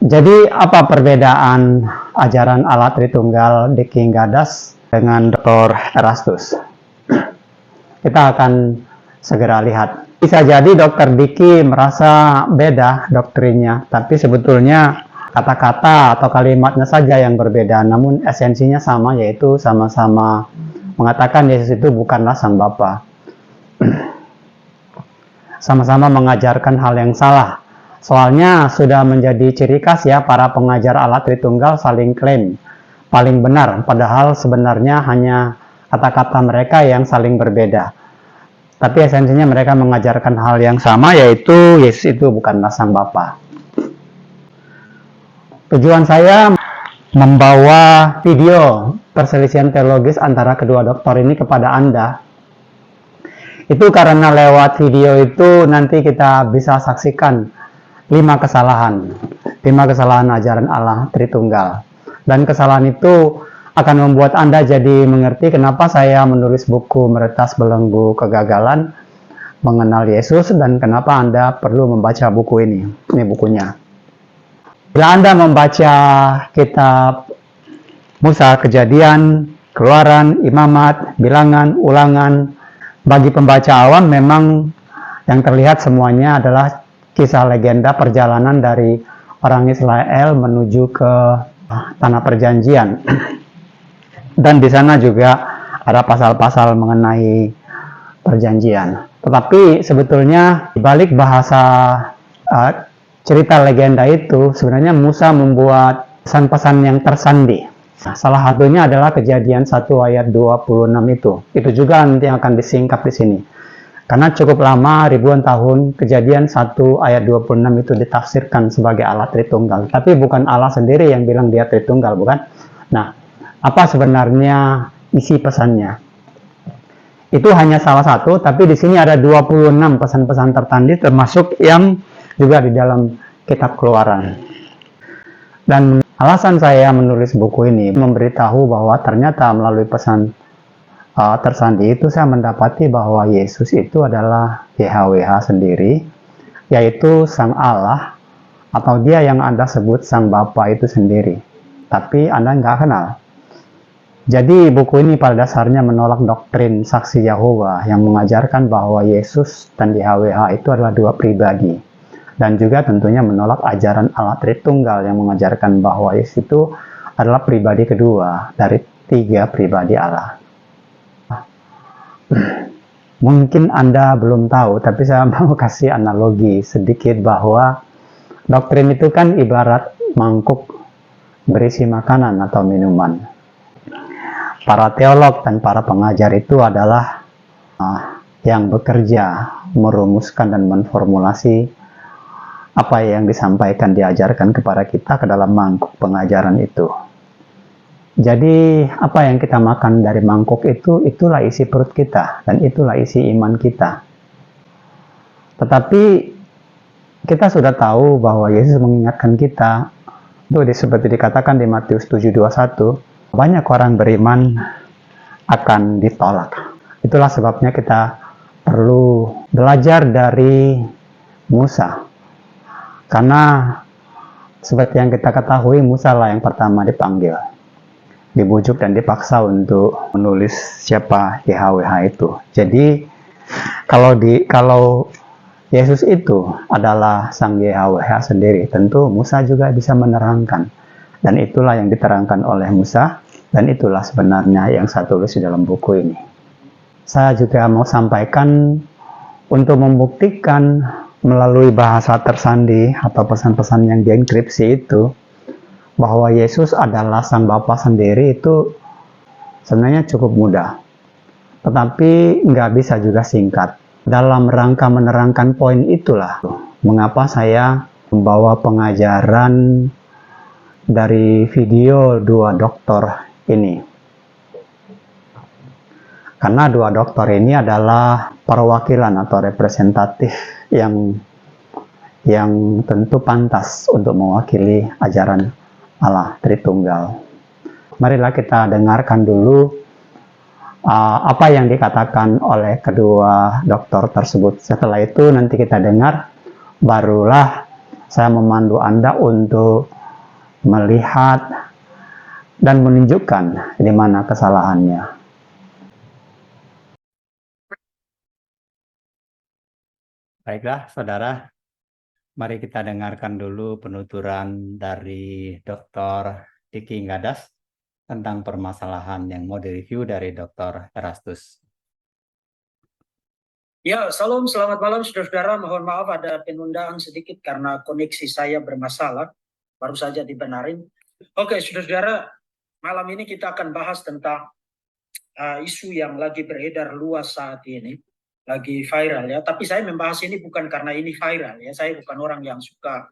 Jadi apa perbedaan ajaran Allah Tritunggal di King Gadas dengan Dr. Erastus? Kita akan segera lihat. Bisa jadi Dr. Diki merasa beda doktrinnya, tapi sebetulnya kata-kata atau kalimatnya saja yang berbeda, namun esensinya sama, yaitu sama-sama mengatakan Yesus itu bukanlah Sang Bapa. Sama-sama mengajarkan hal yang salah. Soalnya sudah menjadi ciri khas ya, para pengajar Allah Tritunggal saling klaim paling benar, padahal sebenarnya hanya kata-kata mereka yang saling berbeda. Tapi esensinya mereka mengajarkan hal yang sama, yaitu Yesus itu bukanlah Sang Bapa. Tujuan saya membawa video perselisihan teologis antara kedua doktor ini kepada Anda. Itu karena lewat video itu nanti kita bisa saksikan 5 kesalahan ajaran Allah Tritunggal. Dan kesalahan itu akan membuat Anda jadi mengerti kenapa saya menulis buku Meretas Belenggu Kegagalan Mengenal Yesus, dan kenapa Anda perlu membaca buku ini. Ini bukunya. Bila Anda membaca kitab Musa, Kejadian, Keluaran, Imamat, Bilangan, Ulangan, bagi pembaca awam memang yang terlihat semuanya adalah kisah legenda perjalanan dari orang Israel menuju ke tanah perjanjian. Dan di sana juga ada pasal-pasal mengenai perjanjian. Tetapi sebetulnya di balik bahasa cerita legenda itu, sebenarnya Musa membuat pesan-pesan yang tersandi. Salah satunya adalah Kejadian 1 ayat 26 itu. Itu juga nanti akan disingkap di sini. Karena cukup lama, ribuan tahun, Kejadian 1 ayat 26 itu ditafsirkan sebagai Allah Tritunggal. Tapi bukan Allah sendiri yang bilang dia Tritunggal, bukan? Nah, apa sebenarnya isi pesannya? Itu hanya salah satu, tapi di sini ada 26 pesan-pesan tertandi, termasuk yang juga di dalam kitab Keluaran. Dan alasan saya menulis buku ini memberitahu bahwa ternyata melalui pesan tersandi itu saya mendapati bahwa Yesus itu adalah YHWH sendiri, yaitu Sang Allah, atau dia yang Anda sebut Sang Bapa itu sendiri, tapi Anda nggak kenal. Jadi buku ini pada dasarnya menolak doktrin saksi Yahova yang mengajarkan bahwa Yesus dan YHWH itu adalah dua pribadi, dan juga tentunya menolak ajaran Allah Tritunggal yang mengajarkan bahwa Yesus itu adalah pribadi kedua dari 3 pribadi Allah. Mungkin Anda belum tahu, tapi saya mau kasih analogi sedikit bahwa doktrin itu kan ibarat mangkuk berisi makanan atau minuman. Para teolog dan para pengajar itu adalah yang bekerja merumuskan dan menformulasi apa yang disampaikan, diajarkan kepada kita ke dalam mangkuk pengajaran itu. Jadi apa yang kita makan dari mangkuk itu, itulah isi perut kita, dan itulah isi iman kita. Tetapi kita sudah tahu bahwa Yesus mengingatkan kita, itu seperti dikatakan di Matius 7:21, banyak orang beriman akan ditolak. Itulah sebabnya kita perlu belajar dari Musa. Karena seperti yang kita ketahui, Musa lah yang pertama dipanggil, dibujuk dan dipaksa untuk menulis siapa YHWH itu. Jadi kalau Yesus itu adalah Sang YHWH sendiri, tentu Musa juga bisa menerangkan. Dan itulah yang diterangkan oleh Musa, dan itulah sebenarnya yang saya tulis di dalam buku ini. Saya juga mau sampaikan untuk membuktikan melalui bahasa tersandi atau pesan-pesan yang dienkripsi itu, bahwa Yesus adalah Sang Bapa sendiri itu sebenarnya cukup mudah, tetapi nggak bisa juga singkat. Dalam rangka menerangkan poin itulah mengapa saya membawa pengajaran dari video 2 doktor ini. Karena 2 doktor ini adalah perwakilan atau representatif yang tentu pantas untuk mewakili ajaran Allah Tritunggal. Marilah kita dengarkan dulu apa yang dikatakan oleh kedua dokter tersebut. Setelah itu nanti kita dengar, barulah saya memandu Anda untuk melihat dan menunjukkan di mana kesalahannya. Baiklah, saudara, mari kita dengarkan dulu penuturan dari Dr. Diki Ngadas tentang permasalahan yang mau direview dari Dr. Erastus. Ya, salam, selamat malam saudara-saudara. Mohon maaf ada penundaan sedikit karena koneksi saya bermasalah. Baru saja dibenarin. Oke, saudara-saudara, malam ini kita akan bahas tentang isu yang lagi beredar luas saat ini. Lagi viral ya. Tapi saya membahas ini bukan karena ini viral ya. Saya bukan orang yang suka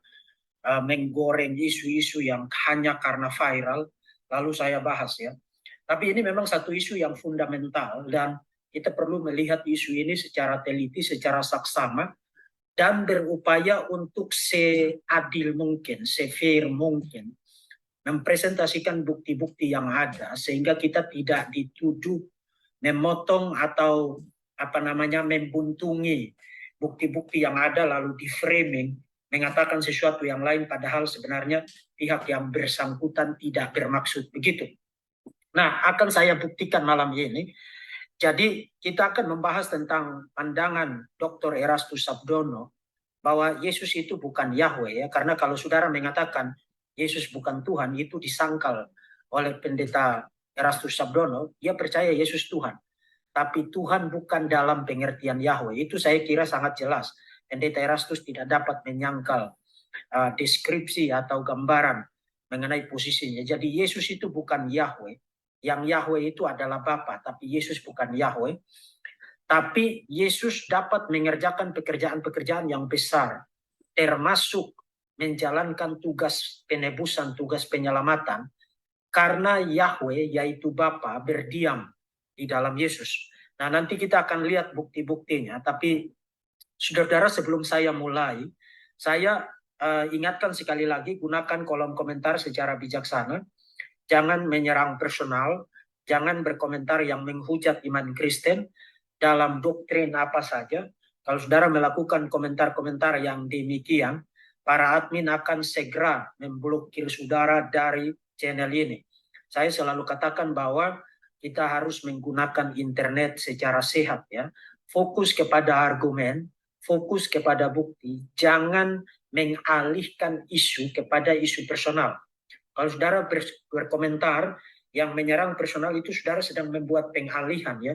menggoreng isu-isu yang hanya karena viral. Lalu saya bahas ya. Tapi ini memang satu isu yang fundamental dan kita perlu melihat isu ini secara teliti, secara saksama, dan berupaya untuk seadil mungkin, se-fair mungkin, mempresentasikan bukti-bukti yang ada, sehingga kita tidak dituduh memotong atau membuntungi bukti-bukti yang ada lalu di framing, mengatakan sesuatu yang lain, padahal sebenarnya pihak yang bersangkutan tidak bermaksud begitu. Nah, akan saya buktikan malam ini. Jadi kita akan membahas tentang pandangan Dr. Erastus Sabdono bahwa Yesus itu bukan Yahweh ya, karena kalau saudara mengatakan Yesus bukan Tuhan, itu disangkal oleh pendeta Erastus Sabdono, dia percaya Yesus Tuhan. Tapi Tuhan bukan dalam pengertian Yahweh, itu saya kira sangat jelas. Pendeta Erastus tidak dapat menyangkal deskripsi atau gambaran mengenai posisinya. Jadi Yesus itu bukan Yahweh. Yang Yahweh itu adalah Bapa, tapi Yesus bukan Yahweh. Tapi Yesus dapat mengerjakan pekerjaan-pekerjaan yang besar, termasuk menjalankan tugas penebusan, tugas penyelamatan, karena Yahweh yaitu Bapa berdiam di dalam Yesus. Nah, nanti kita akan lihat bukti-buktinya, tapi saudara-saudara, sebelum saya mulai, saya ingatkan sekali lagi, gunakan kolom komentar secara bijaksana. Jangan menyerang personal, jangan berkomentar yang menghujat iman Kristen dalam doktrin apa saja. Kalau saudara melakukan komentar-komentar yang demikian, para admin akan segera memblokir saudara dari channel ini. Saya selalu katakan bahwa kita harus menggunakan internet secara sehat ya. Fokus kepada argumen, fokus kepada bukti, jangan mengalihkan isu kepada isu personal. Kalau saudara berkomentar yang menyerang personal, itu saudara sedang membuat pengalihan ya,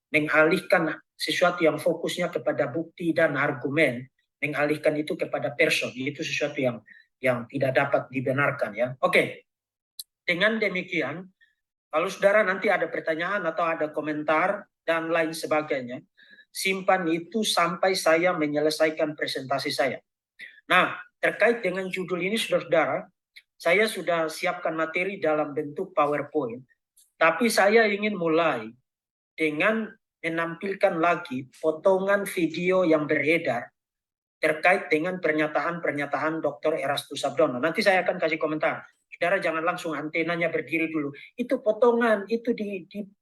mengalihkan sesuatu yang fokusnya kepada bukti dan argumen, mengalihkan itu kepada person, itu sesuatu yang tidak dapat dibenarkan ya. Oke, dengan demikian, kalau saudara nanti ada pertanyaan atau ada komentar dan lain sebagainya, simpan itu sampai saya menyelesaikan presentasi saya. Nah, terkait dengan judul ini saudara-saudara, saya sudah siapkan materi dalam bentuk PowerPoint, tapi saya ingin mulai dengan menampilkan lagi potongan video yang beredar terkait dengan pernyataan-pernyataan Dr. Erastus Sabdono. Nanti saya akan kasih komentar. Saudara jangan langsung antenanya berdiri dulu. Itu potongan, itu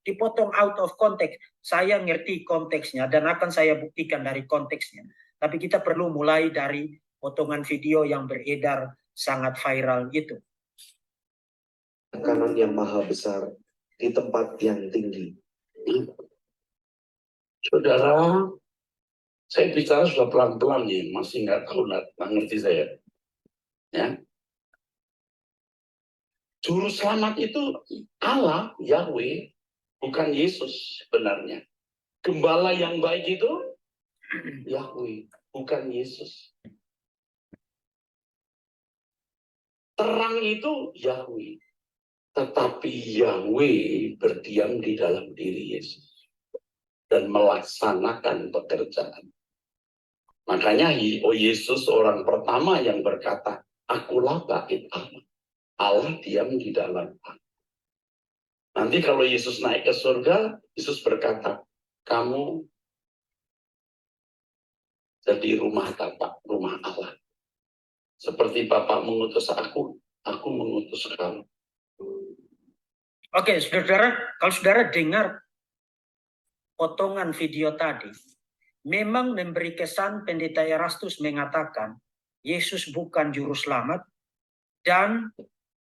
dipotong out of context. Saya ngerti konteksnya dan akan saya buktikan dari konteksnya. Tapi kita perlu mulai dari potongan video yang beredar sangat viral itu. Kanan yang maha besar di tempat yang tinggi. Saudara, saya bicara sudah pelan-pelan nih, masih nggak tahu, nggak ngerti saya. Ya. Juru selamat itu Allah, Yahweh, bukan Yesus sebenarnya. Gembala yang baik itu Yahweh, bukan Yesus. Terang itu Yahweh, tetapi Yahweh berdiam di dalam diri Yesus dan melaksanakan pekerjaan. Makanya Yesus orang pertama yang berkata, akulah bait Allah. Allah diam di dalam aku. Nanti kalau Yesus naik ke surga, Yesus berkata, kamu jadi rumah Bapa, rumah Allah. Seperti Bapa mengutus aku mengutus kamu. Oke, saudara, kalau saudara dengar potongan video tadi memang memberi kesan Pendeta Erastus mengatakan Yesus bukan juru selamat dan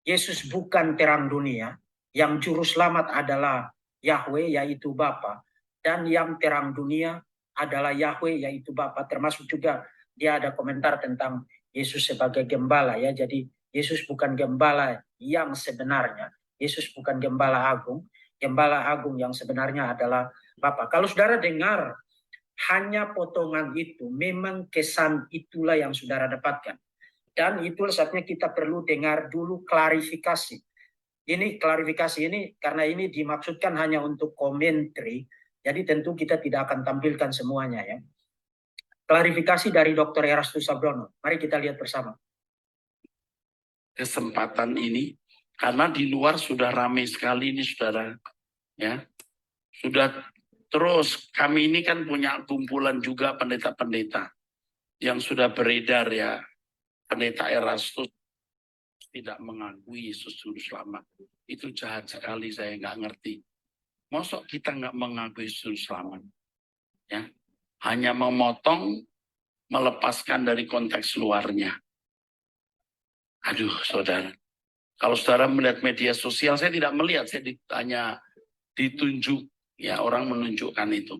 Yesus bukan terang dunia, yang juru selamat adalah Yahweh yaitu Bapa, dan yang terang dunia adalah Yahweh yaitu Bapa. Termasuk juga dia ada komentar tentang Yesus sebagai gembala ya. Jadi Yesus bukan gembala yang sebenarnya. Yesus bukan gembala agung. Gembala agung yang sebenarnya adalah Bapa. Kalau saudara dengar hanya potongan itu, memang kesan itulah yang saudara dapatkan. Dan itulah saatnya kita perlu dengar dulu klarifikasi. Ini klarifikasi ini karena ini dimaksudkan hanya untuk komentari. Jadi tentu kita tidak akan tampilkan semuanya ya. Klarifikasi dari Dr. Erastus Sabdono. Mari kita lihat bersama. Kesempatan ini, karena di luar sudah ramai sekali ini saudara. Ya, sudah terus kami ini kan punya kumpulan juga pendeta-pendeta yang sudah beredar ya. Pendeta Erastus tidak mengakui Yesus juru selamat. Itu jahat sekali, saya nggak ngerti. Mosok kita nggak mengakui Yesus juru selamat? Ya, hanya memotong, melepaskan dari konteks luarnya. Aduh, saudara. Kalau saudara melihat media sosial, saya tidak melihat, saya hanya ditunjuk, ya orang menunjukkan itu.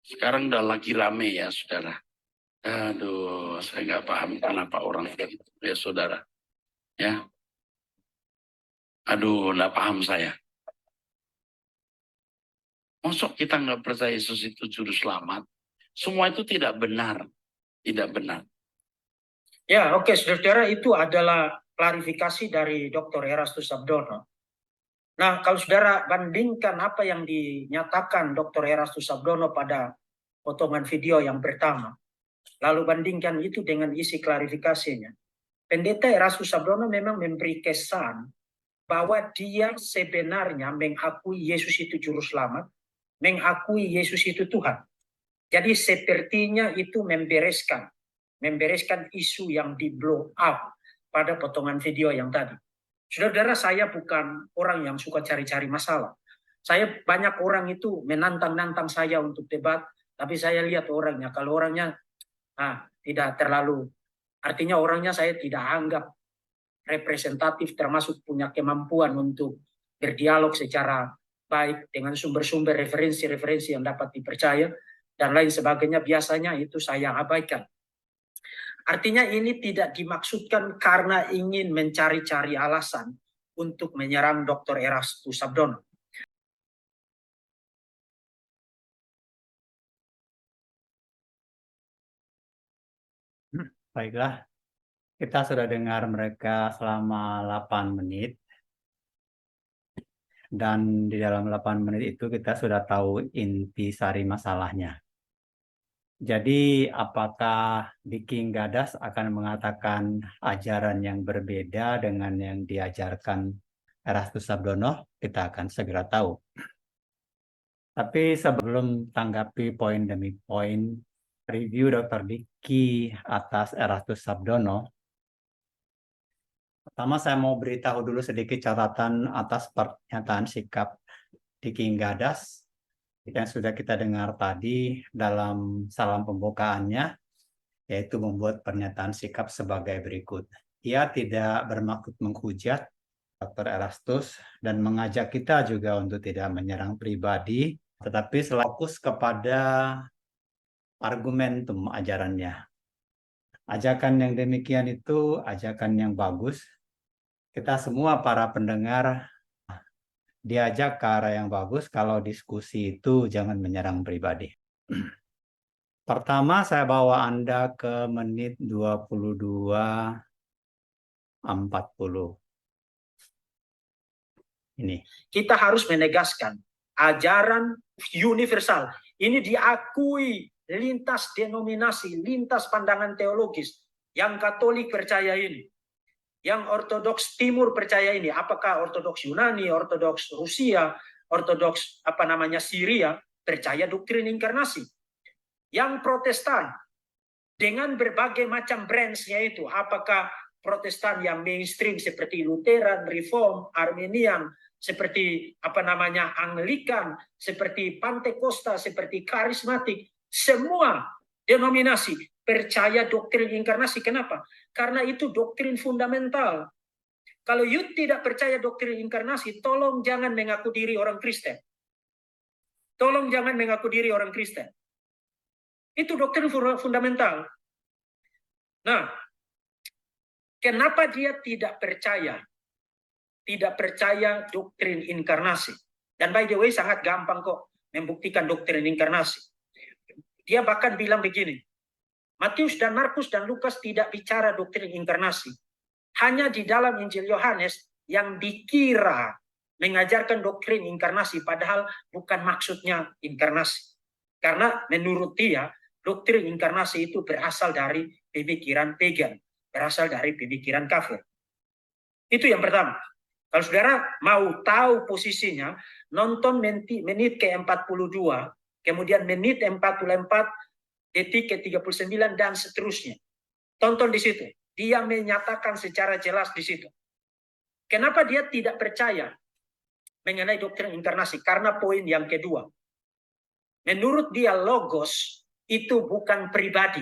Sekarang udah lagi rame ya, saudara. Aduh, saya nggak paham kenapa orang begitu, ya saudara. Ya, aduh, nggak paham saya. Mosok kita nggak percaya Yesus itu juru selamat? Semua itu tidak benar, tidak benar. Ya, oke, saudara, itu adalah klarifikasi dari Dr. Erastus Sabdono. Nah, kalau saudara bandingkan apa yang dinyatakan Dr. Erastus Sabdono pada potongan video yang pertama, lalu bandingkan itu dengan isi klarifikasinya. Pendeta Erastus Sabdono memang memberi kesan bahwa dia sebenarnya mengakui Yesus itu juru selamat, mengakui Yesus itu Tuhan. Jadi sepertinya itu membereskan isu yang di blow up pada potongan video yang tadi. Saudara-saudara, saya bukan orang yang suka cari-cari masalah. Saya banyak orang itu menantang-nantang saya untuk debat, tapi saya lihat orangnya. Kalau orangnya tidak terlalu, artinya orangnya saya tidak anggap representatif, termasuk punya kemampuan untuk berdialog secara baik dengan sumber-sumber referensi-referensi yang dapat dipercaya dan lain sebagainya. Biasanya itu saya abaikan. Artinya ini tidak dimaksudkan karena ingin mencari-cari alasan untuk menyerang Dr. Erastus Sabdono. Baiklah, kita sudah dengar mereka selama 8 menit. Dan di dalam 8 menit itu kita sudah tahu inti sari masalahnya. Jadi apakah di King Gadas akan mengatakan ajaran yang berbeda dengan yang diajarkan Erastus Sabdono? Kita akan segera tahu. Tapi sebelum tanggapi poin demi poin, review Dr. Diki atas Erastus Sabdono, pertama saya mau beritahu dulu sedikit catatan atas pernyataan sikap di King Gadas yang sudah kita dengar tadi dalam salam pembukaannya, yaitu membuat pernyataan sikap sebagai berikut. Ia tidak bermaksud menghujat Dr. Erastus dan mengajak kita juga untuk tidak menyerang pribadi, tetapi selalu fokus kepada argumentum ajarannya. Ajakan yang demikian itu ajakan yang bagus. Kita semua para pendengar diajak ke arah yang bagus kalau diskusi itu jangan menyerang pribadi. Pertama saya bawa Anda ke menit 22:40. Ini. Kita harus menegaskan ajaran universal. Ini diakui lintas denominasi, lintas pandangan teologis. Yang Katolik percaya ini. Yang Ortodoks Timur percaya ini. Apakah Ortodoks Yunani, Ortodoks Rusia, Ortodoks Syria percaya doktrin inkarnasi. Yang Protestan dengan berbagai macam branch-nya itu, apakah Protestan yang mainstream seperti Lutheran, Reform, Arminian, seperti Anglikan, seperti Pantekosta, seperti karismatik, semua denominasi percaya doktrin inkarnasi. Kenapa? Karena itu doktrin fundamental. Kalau you tidak percaya doktrin inkarnasi, tolong jangan mengaku diri orang Kristen. Tolong jangan mengaku diri orang Kristen. Itu doktrin fundamental. Nah, kenapa dia tidak percaya? Tidak percaya doktrin inkarnasi. Dan by the way, sangat gampang kok membuktikan doktrin inkarnasi. Dia bahkan bilang begini, Matius dan Markus dan Lukas tidak bicara doktrin inkarnasi. Hanya di dalam Injil Yohanes yang dikira mengajarkan doktrin inkarnasi, padahal bukan maksudnya inkarnasi. Karena menurut dia, doktrin inkarnasi itu berasal dari pemikiran pagan, berasal dari pemikiran kafir. Itu yang pertama. Kalau saudara mau tahu posisinya, nonton menit ke-42, kemudian menit 44, detik ke-39, dan seterusnya. Tonton di situ. Dia menyatakan secara jelas di situ. Kenapa dia tidak percaya mengenai doktrin inkarnasi? Karena poin yang kedua. Menurut dia logos itu bukan pribadi.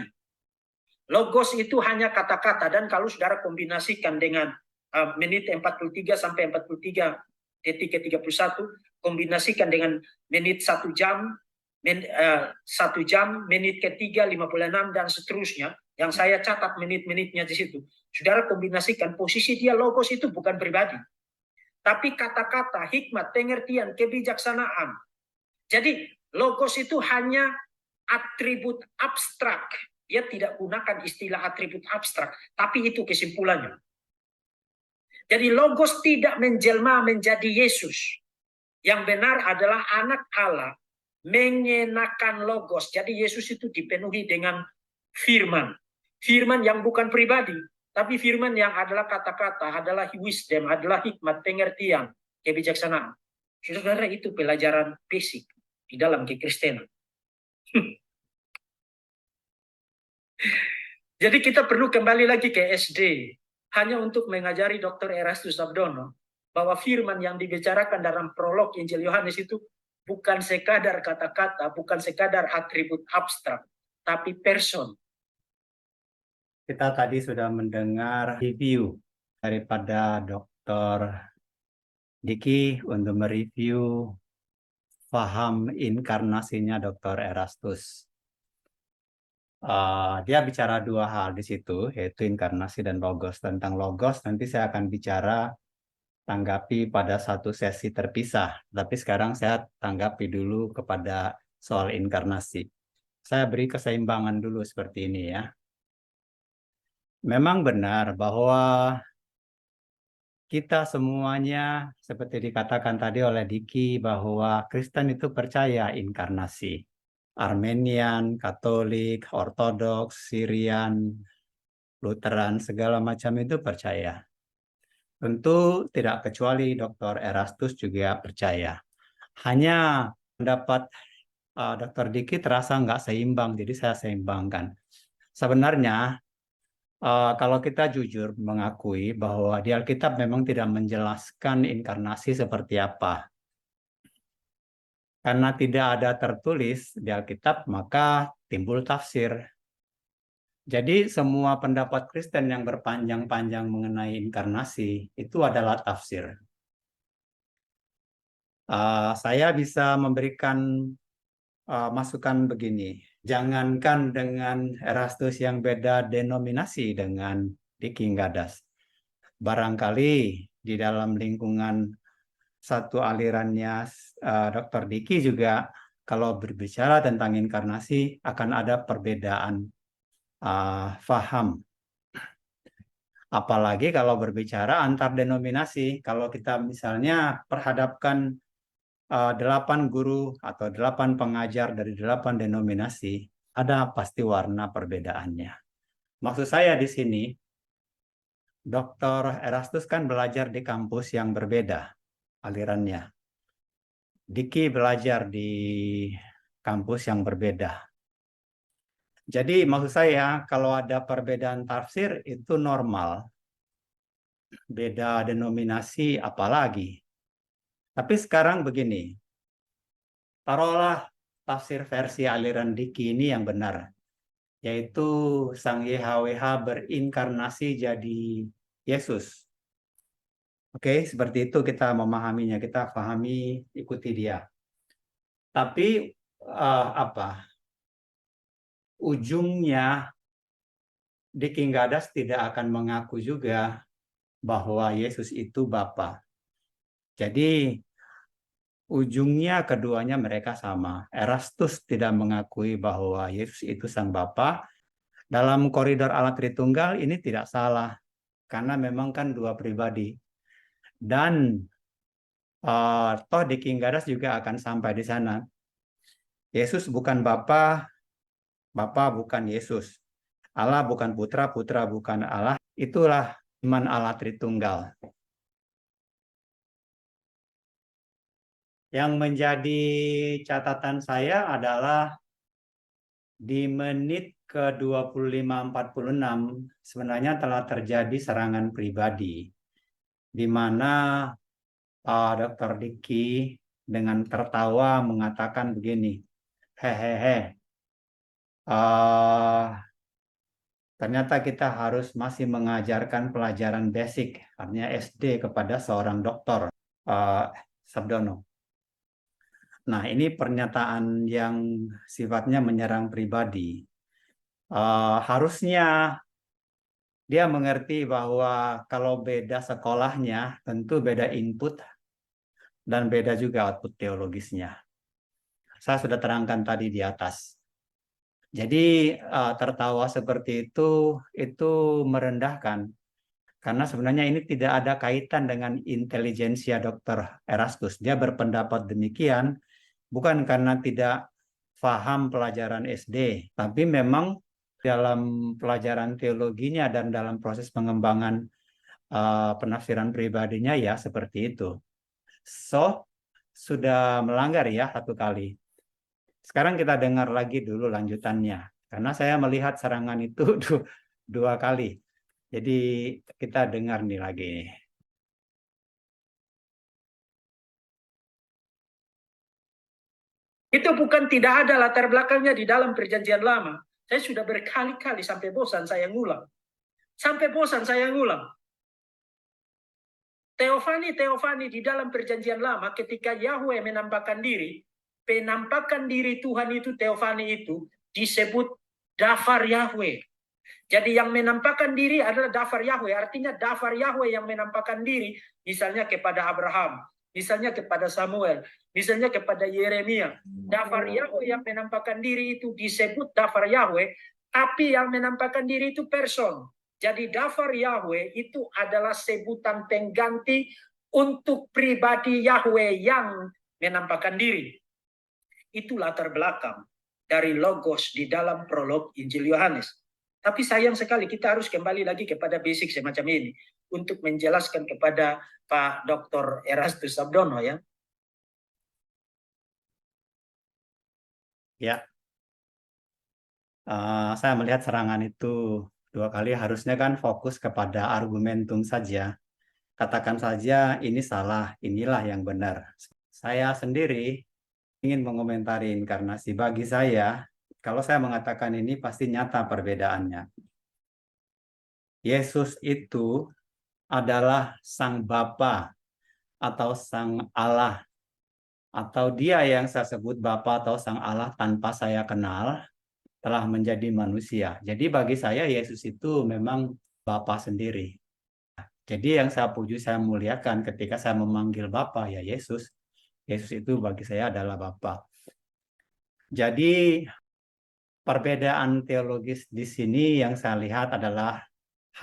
Logos itu hanya kata-kata, dan kalau saudara kombinasikan dengan menit 43 sampai 43 detik ke-31, kombinasikan dengan menit 1 jam, menit ke-3 56 dan seterusnya, yang saya catat menit-menitnya di situ. Saudara kombinasikan, posisi dia logos itu bukan pribadi, tapi kata-kata, hikmat, pengertian, kebijaksanaan. Jadi logos itu hanya atribut abstrak. Dia tidak gunakan istilah atribut abstrak, tapi itu kesimpulannya. Jadi logos tidak menjelma menjadi Yesus. Yang benar adalah anak Allah mengenakan logos. Jadi Yesus itu dipenuhi dengan firman. Firman yang bukan pribadi, tapi firman yang adalah kata-kata, adalah wisdom, adalah hikmat, pengertian, kebijaksanaan. Saudara, itu pelajaran basic di dalam kekristenan. Jadi kita perlu kembali lagi ke SD, hanya untuk mengajari Dr. Erastus Abdono bahwa firman yang dibicarakan dalam prolog Injil Yohanes itu bukan sekadar kata-kata, bukan sekadar atribut abstrak, tapi person. Kita tadi sudah mendengar review daripada Dr. Diki untuk mereview paham inkarnasinya Dr. Erastus. Dia bicara dua hal di situ, yaitu inkarnasi dan logos. Tentang logos nanti saya akan bicara tanggapi pada satu sesi terpisah. Tapi sekarang saya tanggapi dulu kepada soal inkarnasi. Saya beri keseimbangan dulu seperti ini ya. Memang benar bahwa kita semuanya, seperti dikatakan tadi oleh Diki, bahwa Kristen itu percaya inkarnasi. Armenian, Katolik, Ortodoks, Syrian, Lutheran, segala macam itu percaya. Tentu tidak kecuali Dr. Erastus juga percaya. Hanya pendapat Dr. Diki terasa nggak seimbang, jadi saya seimbangkan. Sebenarnya, kalau kita jujur mengakui bahwa di Alkitab memang tidak menjelaskan inkarnasi seperti apa. Karena tidak ada tertulis di Alkitab, maka timbul tafsir. Jadi semua pendapat Kristen yang berpanjang-panjang mengenai inkarnasi itu adalah tafsir. Saya bisa memberikan masukan begini. Jangankan dengan Erastus yang beda denominasi dengan Diki Gadas. Barangkali di dalam lingkungan satu alirannya Dr. Diki juga kalau berbicara tentang inkarnasi akan ada perbedaan faham. Apalagi kalau berbicara antar denominasi. Kalau kita misalnya perhadapkan 8 guru atau 8 pengajar dari 8 denominasi, ada pasti warna perbedaannya. Maksud saya di sini, Dr. Erastus kan belajar di kampus yang berbeda alirannya. Diki belajar di kampus yang berbeda. Jadi maksud saya kalau ada perbedaan tafsir itu normal. Beda denominasi apalagi. Tapi sekarang begini, taruhlah tafsir versi aliran Diki ini yang benar, yaitu Sang YHWH berinkarnasi jadi Yesus. Oke, seperti itu kita memahaminya, kita pahami, ikuti dia. Tapi ujungnya Diki Gadas tidak akan mengaku juga bahwa Yesus itu Bapa. Jadi ujungnya keduanya mereka sama. Erastus tidak mengakui bahwa Yesus itu Sang Bapa. Dalam koridor Allah Tritunggal ini tidak salah, karena memang kan dua pribadi. Dan toh di King Gadas juga akan sampai di sana. Yesus bukan Bapa, Bapa bukan Yesus. Allah bukan Putra, Putra bukan Allah. Itulah iman Allah Tritunggal. Yang menjadi catatan saya adalah di menit ke-25-46 sebenarnya telah terjadi serangan pribadi, di mana Dr. Diki dengan tertawa mengatakan begini, hehehe, ternyata kita harus masih mengajarkan pelajaran basic, artinya SD kepada seorang dokter, Sabdono. Nah, ini pernyataan yang sifatnya menyerang pribadi. Harusnya dia mengerti bahwa kalau beda sekolahnya, tentu beda input dan beda juga output teologisnya. Saya sudah terangkan tadi di atas. Jadi tertawa seperti itu merendahkan. Karena sebenarnya ini tidak ada kaitan dengan intelijensia Dr. Erastus. Dia berpendapat demikian bukan karena tidak paham pelajaran SD, tapi memang dalam pelajaran teologinya dan dalam proses pengembangan penafsiran pribadinya ya seperti itu. So, sudah melanggar ya satu kali. Sekarang kita dengar lagi dulu lanjutannya. Karena saya melihat serangan itu dua kali. Jadi kita dengar nih lagi. Itu bukan tidak ada latar belakangnya di dalam perjanjian lama. Saya sudah berkali-kali sampai bosan saya ngulang. Sampai bosan saya ngulang. Teofani di dalam perjanjian lama ketika Yahweh menampakkan diri, penampakan diri Tuhan itu, teofani itu disebut dafar Yahweh. Jadi yang menampakkan diri adalah dafar Yahweh, artinya dafar Yahweh yang menampakkan diri, misalnya kepada Abraham, misalnya kepada Samuel, misalnya kepada Yeremia. Dafar Yahweh yang menampakkan diri itu disebut dafar Yahweh, tapi yang menampakkan diri itu person. Jadi dafar Yahweh itu adalah sebutan pengganti untuk pribadi Yahweh yang menampakkan diri. Itu latar belakang dari logos di dalam prolog Injil Yohanes. Tapi sayang sekali kita harus kembali lagi kepada basic semacam ini untuk menjelaskan kepada Pak Dr. Erastus Sabdono ya. Ya, saya melihat serangan itu dua kali, harusnya kan fokus kepada argumentum saja. Katakan saja ini salah, inilah yang benar. Saya sendiri ingin mengomentari inkarnasi. Bagi saya, kalau saya mengatakan ini pasti nyata perbedaannya. Yesus itu adalah Sang Bapa atau Sang Allah, atau dia yang saya sebut Bapa atau Sang Allah tanpa saya kenal, telah menjadi manusia. Jadi bagi saya Yesus itu memang Bapa sendiri. Jadi yang saya puji, saya muliakan ketika saya memanggil Bapa ya Yesus. Yesus itu bagi saya adalah Bapa. Jadi perbedaan teologis di sini yang saya lihat adalah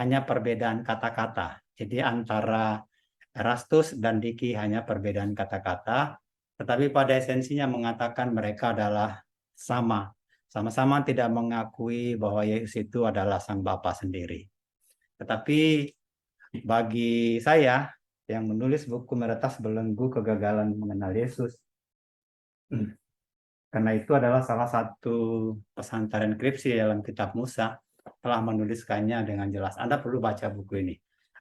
hanya perbedaan kata-kata. Jadi antara Erastus dan Diki hanya perbedaan kata-kata, tetapi pada esensinya mengatakan mereka adalah sama. Sama-sama tidak mengakui bahwa Yesus itu adalah Sang Bapa sendiri. Tetapi bagi saya yang menulis buku Meretas Belenggu Kegagalan Mengenal Yesus, karena itu adalah salah satu pesantren kripsi dalam kitab Musa, telah menuliskannya dengan jelas. Anda perlu baca buku ini.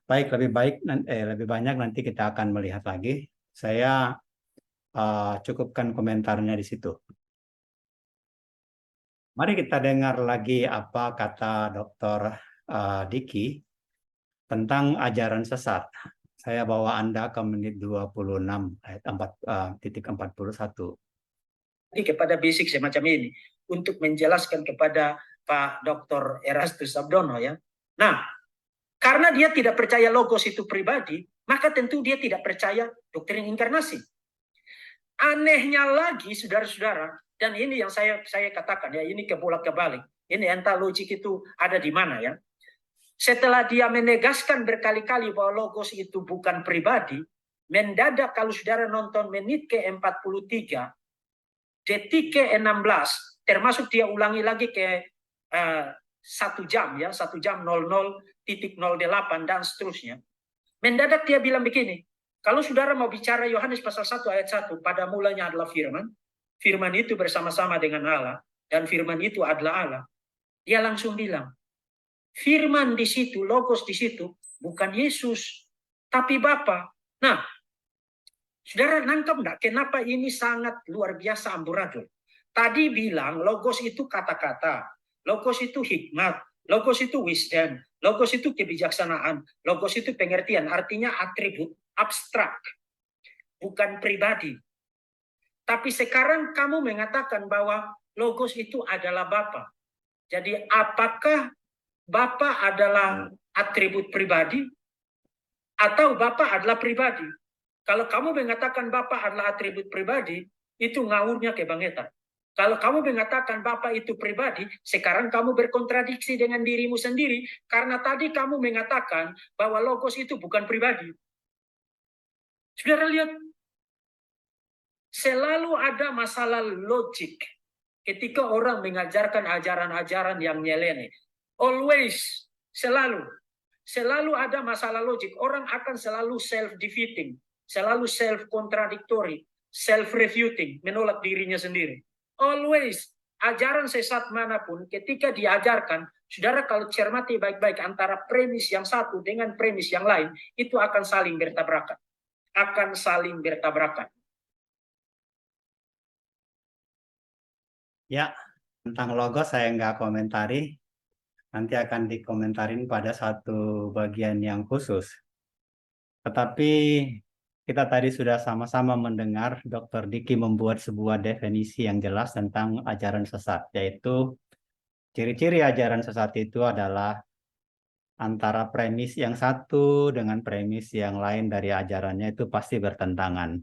Baik, lebih banyak nanti kita akan melihat lagi Saya cukupkan komentarnya di situ. Mari kita dengar lagi apa kata Dr. Diki tentang ajaran sesat. Saya bawa Anda ke menit 26 ayat 4.41. Jadi kepada basic semacam ini untuk menjelaskan kepada Pak Dr. Erastus Sabdono ya. Nah, karena dia tidak percaya logos itu pribadi, maka tentu dia tidak percaya doktrin inkarnasi. Anehnya lagi, saudara-saudara, dan ini yang saya katakan ya, ini kebolak-balik. Ini entah logik itu ada di mana ya. Setelah dia menegaskan berkali-kali bahwa logos itu bukan pribadi, mendadak kalau saudara nonton menit ke-43, detik ke-16, termasuk dia ulangi lagi ke 1 jam ya, 1 jam 00.08 dan seterusnya. Mendadak dia bilang begini, kalau saudara mau bicara Yohanes pasal 1 ayat 1, pada mulanya adalah firman, firman itu bersama-sama dengan Allah, dan firman itu adalah Allah. Dia langsung bilang, firman di situ, logos di situ, bukan Yesus, tapi Bapa. Nah, saudara nangkep enggak kenapa ini sangat luar biasa amburadul? Tadi bilang logos itu kata-kata, logos itu hikmat, logos itu wisdom, logos itu kebijaksanaan, logos itu pengertian, artinya atribut abstrak, bukan pribadi. Tapi sekarang kamu mengatakan bahwa logos itu adalah Bapa. Jadi apakah Bapa adalah atribut pribadi atau Bapa adalah pribadi? Kalau kamu mengatakan Bapa adalah atribut pribadi, itu ngawurnya kebangetan. Kalau kamu mengatakan Bapa itu pribadi, sekarang kamu berkontradiksi dengan dirimu sendiri, karena tadi kamu mengatakan bahwa logos itu bukan pribadi. Saudara lihat, selalu ada masalah logik ketika orang mengajarkan ajaran-ajaran yang nyeleneh. Always, selalu ada masalah logik. Orang akan selalu self-defeating, selalu self-contradictory, self-refuting, menolak dirinya sendiri. Always, ajaran sesat manapun ketika diajarkan, saudara kalau cermati baik-baik antara premis yang satu dengan premis yang lain, itu akan saling bertabrakan. Ya, tentang logo saya nggak komentari. Nanti akan dikomentarin pada satu bagian yang khusus. Tetapi kita tadi sudah sama-sama mendengar Dr. Diki membuat sebuah definisi yang jelas tentang ajaran sesat, yaitu ciri-ciri ajaran sesat itu adalah antara premis yang satu dengan premis yang lain dari ajarannya itu pasti bertentangan.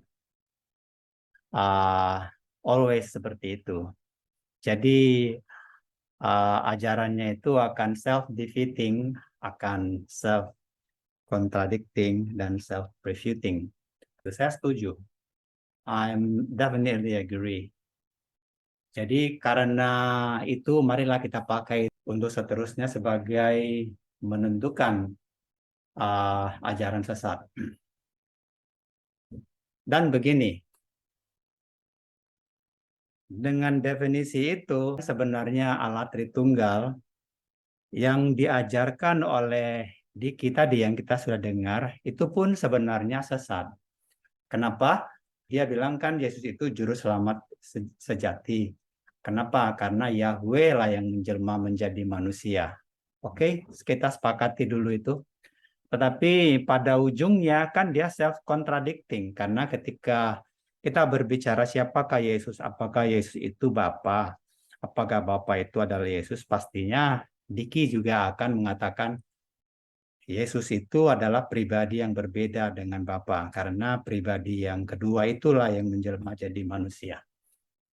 Always seperti itu. Jadi ajarannya itu akan self-defeating, akan self-contradicting, dan self-refuting. Itu saya setuju. I'm definitely agree. Jadi karena itu marilah kita pakai untuk seterusnya sebagai menentukan ajaran sesat. Dan begini, dengan definisi itu sebenarnya Allah Tritunggal yang diajarkan oleh Diki tadi yang kita sudah dengar itu pun sebenarnya sesat. Kenapa? Dia bilang kan Yesus itu juru selamat sejati. Kenapa? Karena Yahweh lah yang menjelma menjadi manusia. Oke, kita sepakati dulu itu. Tetapi pada ujungnya kan dia self-contradicting. Karena ketika kita berbicara siapakah Yesus, apakah Yesus itu Bapa, apakah Bapa itu adalah Yesus, pastinya Diki juga akan mengatakan Yesus itu adalah pribadi yang berbeda dengan Bapa, karena pribadi yang kedua itulah yang menjelma jadi manusia.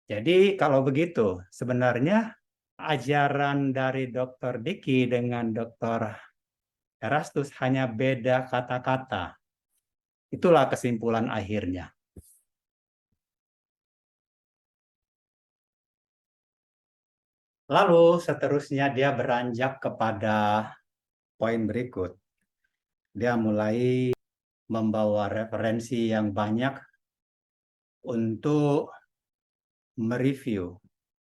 Jadi kalau begitu, sebenarnya ajaran dari Dr. Diki dengan Dr. Erastus hanya beda kata-kata. Itulah kesimpulan akhirnya. Lalu seterusnya dia beranjak kepada poin berikut. Dia mulai membawa referensi yang banyak untuk mereview,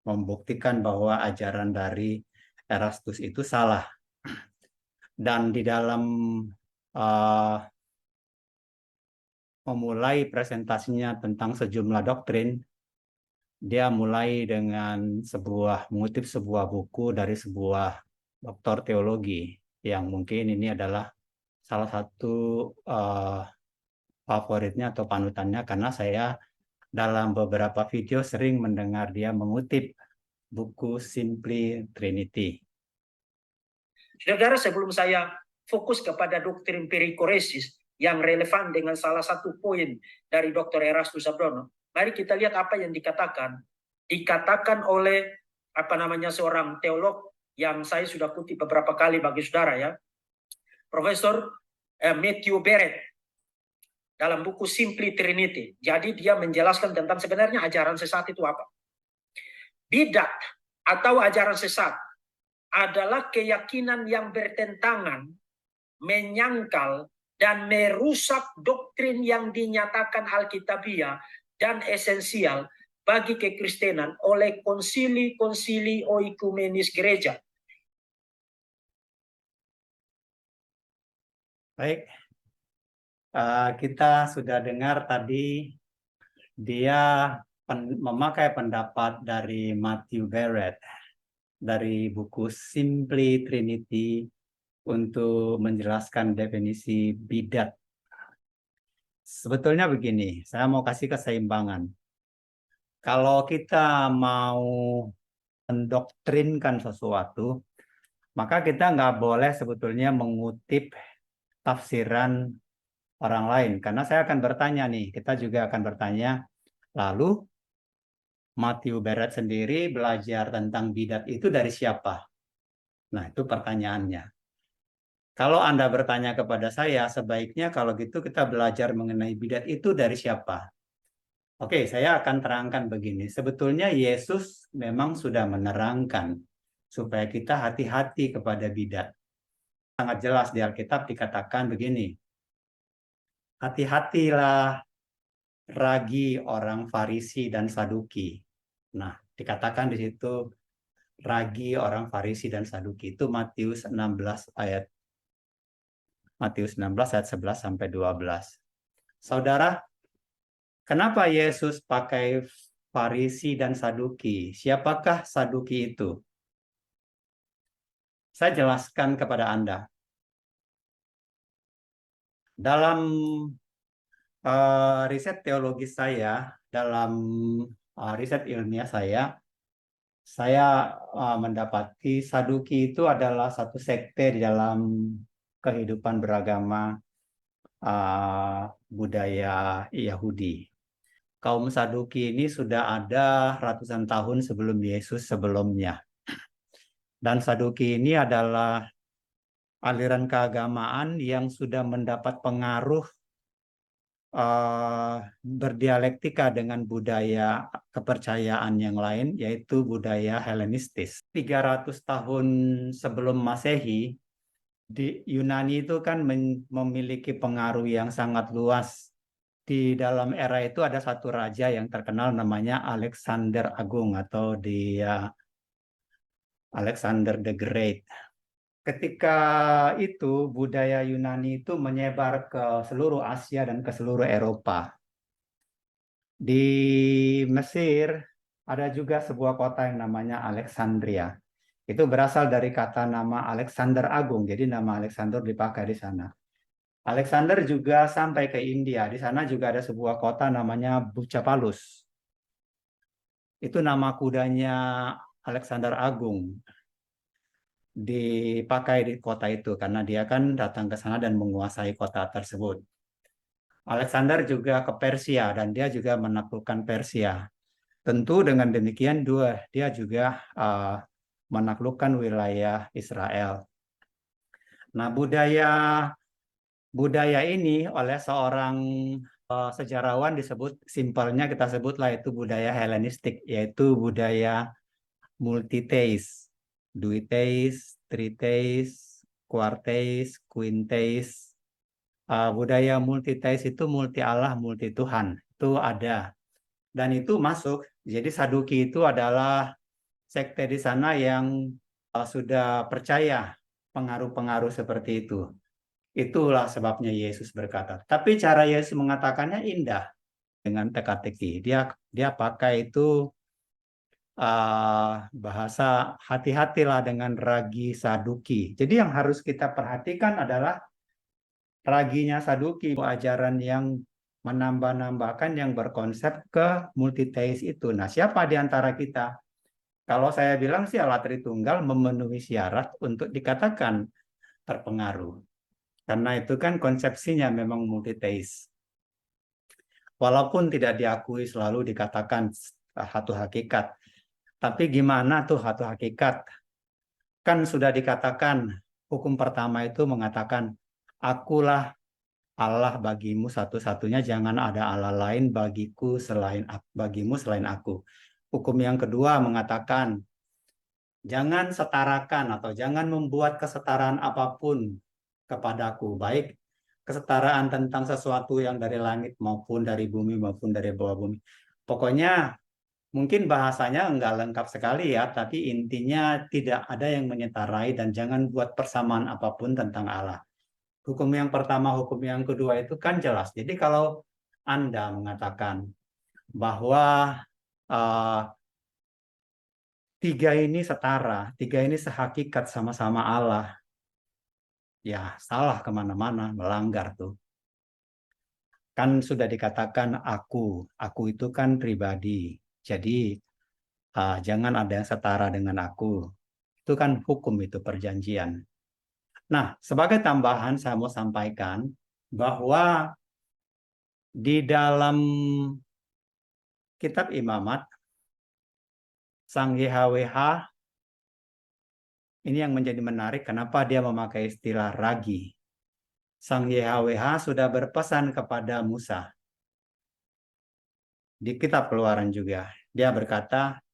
membuktikan bahwa ajaran dari Erastus itu salah. Dan di dalam memulai presentasinya tentang sejumlah doktrin, dia mulai dengan mengutip sebuah buku dari sebuah doktor teologi yang mungkin ini adalah salah satu favoritnya atau panutannya, karena saya dalam beberapa video sering mendengar dia mengutip buku Simply Trinity. Saudara, sebelum saya fokus kepada doktrin perikoresis yang relevan dengan salah satu poin dari Dr. Erastus Sabdono, mari kita lihat apa yang dikatakan oleh seorang teolog yang saya sudah kutip beberapa kali bagi saudara, ya, Profesor Matthew Barrett dalam buku Simply Trinity. Jadi dia menjelaskan tentang sebenarnya ajaran sesat itu apa. Bidat atau ajaran sesat adalah keyakinan yang bertentangan, menyangkal, dan merusak doktrin yang dinyatakan alkitabiah dan esensial bagi kekristenan oleh konsili-konsili oikumenis gereja. Baik, kita sudah dengar tadi dia memakai pendapat dari Matthew Barrett dari buku Simply Trinity untuk menjelaskan definisi bidat. Sebetulnya begini, saya mau kasih keseimbangan. Kalau kita mau mendoktrinkan sesuatu, maka kita nggak boleh sebetulnya mengutip tafsiran orang lain. Karena saya akan bertanya nih, kita juga akan bertanya, lalu Matthew Barrett sendiri belajar tentang bidat itu dari siapa? Nah, itu pertanyaannya. Kalau Anda bertanya kepada saya, sebaiknya kalau gitu kita belajar mengenai bidat itu dari siapa? Oke, saya akan terangkan begini. Sebetulnya Yesus memang sudah menerangkan supaya kita hati-hati kepada bidat. Sangat jelas di Alkitab dikatakan begini. Hati-hatilah ragi orang Farisi dan Saduki. Nah, dikatakan di situ ragi orang Farisi dan Saduki. Itu Matius 16 ayat 11 sampai 12. Saudara, kenapa Yesus pakai Farisi dan Saduki? Siapakah Saduki itu? Saya jelaskan kepada Anda. Dalam riset teologi saya, dalam riset ilmiah saya mendapati Saduki itu adalah satu sekte di dalam kehidupan beragama budaya Yahudi. Kaum Saduki ini sudah ada ratusan tahun sebelum Yesus sebelumnya. Dan Saduki ini adalah aliran keagamaan yang sudah mendapat pengaruh berdialektika dengan budaya kepercayaan yang lain, yaitu budaya Helenistis. 300 tahun sebelum Masehi, di Yunani itu kan memiliki pengaruh yang sangat luas. Di dalam era itu ada satu raja yang terkenal namanya Alexander Agung atau dia Alexander the Great. Ketika itu budaya Yunani itu menyebar ke seluruh Asia dan ke seluruh Eropa. Di Mesir ada juga sebuah kota yang namanya Alexandria. Itu berasal dari kata nama Alexander Agung, jadi nama Alexander dipakai di sana. Alexander juga sampai ke India. Di sana juga ada sebuah kota namanya Bucephalus. Itu nama kudanya Alexander Agung. Dipakai di kota itu karena dia kan datang ke sana dan menguasai kota tersebut. Alexander juga ke Persia dan dia juga menaklukkan Persia. Tentu dengan demikian dia juga menaklukkan wilayah Israel. Nah, budaya ini oleh seorang sejarawan disebut, simpelnya kita sebutlah itu budaya Helenistik, yaitu budaya multiteis. Duiteis, triteis, quarteis, quinteis. Budaya multiteis itu multi Allah, multi Tuhan. Itu ada. Dan itu masuk. Jadi Saduki itu adalah sekte di sana yang sudah percaya pengaruh-pengaruh seperti itu. Itulah sebabnya Yesus berkata. Tapi cara Yesus mengatakannya indah dengan teka-teki. Dia pakai itu bahasa hati-hatilah dengan ragi Saduki. Jadi yang harus kita perhatikan adalah raginya Saduki, ajaran yang menambah-nambahkan yang berkonsep ke multiteis itu. Nah, siapa di antara kita? Kalau saya bilang sih Allah Tritunggal memenuhi syarat untuk dikatakan terpengaruh. Karena itu kan konsepsinya memang multiteis. Walaupun tidak diakui selalu dikatakan satu hakikat. Tapi gimana tuh satu hakikat? Kan sudah dikatakan, hukum pertama itu mengatakan, akulah Allah bagimu satu-satunya, jangan ada Allah lain bagimu selain aku. Hukum yang kedua mengatakan, jangan setarakan atau jangan membuat kesetaraan apapun kepadaku, baik kesetaraan tentang sesuatu yang dari langit maupun dari bumi maupun dari bawah bumi. Pokoknya mungkin bahasanya enggak lengkap sekali ya, tapi intinya tidak ada yang menyetarai dan jangan buat persamaan apapun tentang Allah. Hukum yang pertama, hukum yang kedua itu kan jelas. Jadi kalau Anda mengatakan bahwa tiga ini setara, tiga ini sehakikat sama-sama Allah, ya salah kemana-mana, melanggar tuh. Kan sudah dikatakan aku itu kan pribadi. Jadi jangan ada yang setara dengan aku. Itu kan hukum, itu perjanjian. Nah, sebagai tambahan saya mau sampaikan bahwa di dalam kitab Imamat, Sang YHWH, ini yang menjadi menarik kenapa dia memakai istilah ragi. Sang YHWH sudah berpesan kepada Musa. Di kitab Keluaran juga. Dia berkata,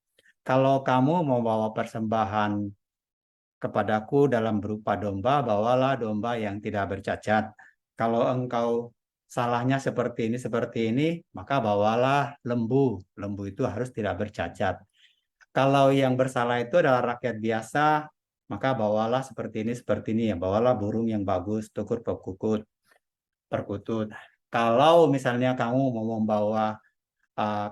kalau kamu mau bawa persembahan kepadaku dalam berupa domba, bawalah domba yang tidak bercacat. Kalau engkau salahnya seperti ini, maka bawalah lembu. Lembu itu harus tidak bercacat. Kalau yang bersalah itu adalah rakyat biasa, maka bawalah seperti ini ya. Bawalah burung yang bagus, tukur perkutut. Kalau misalnya kamu mau membawa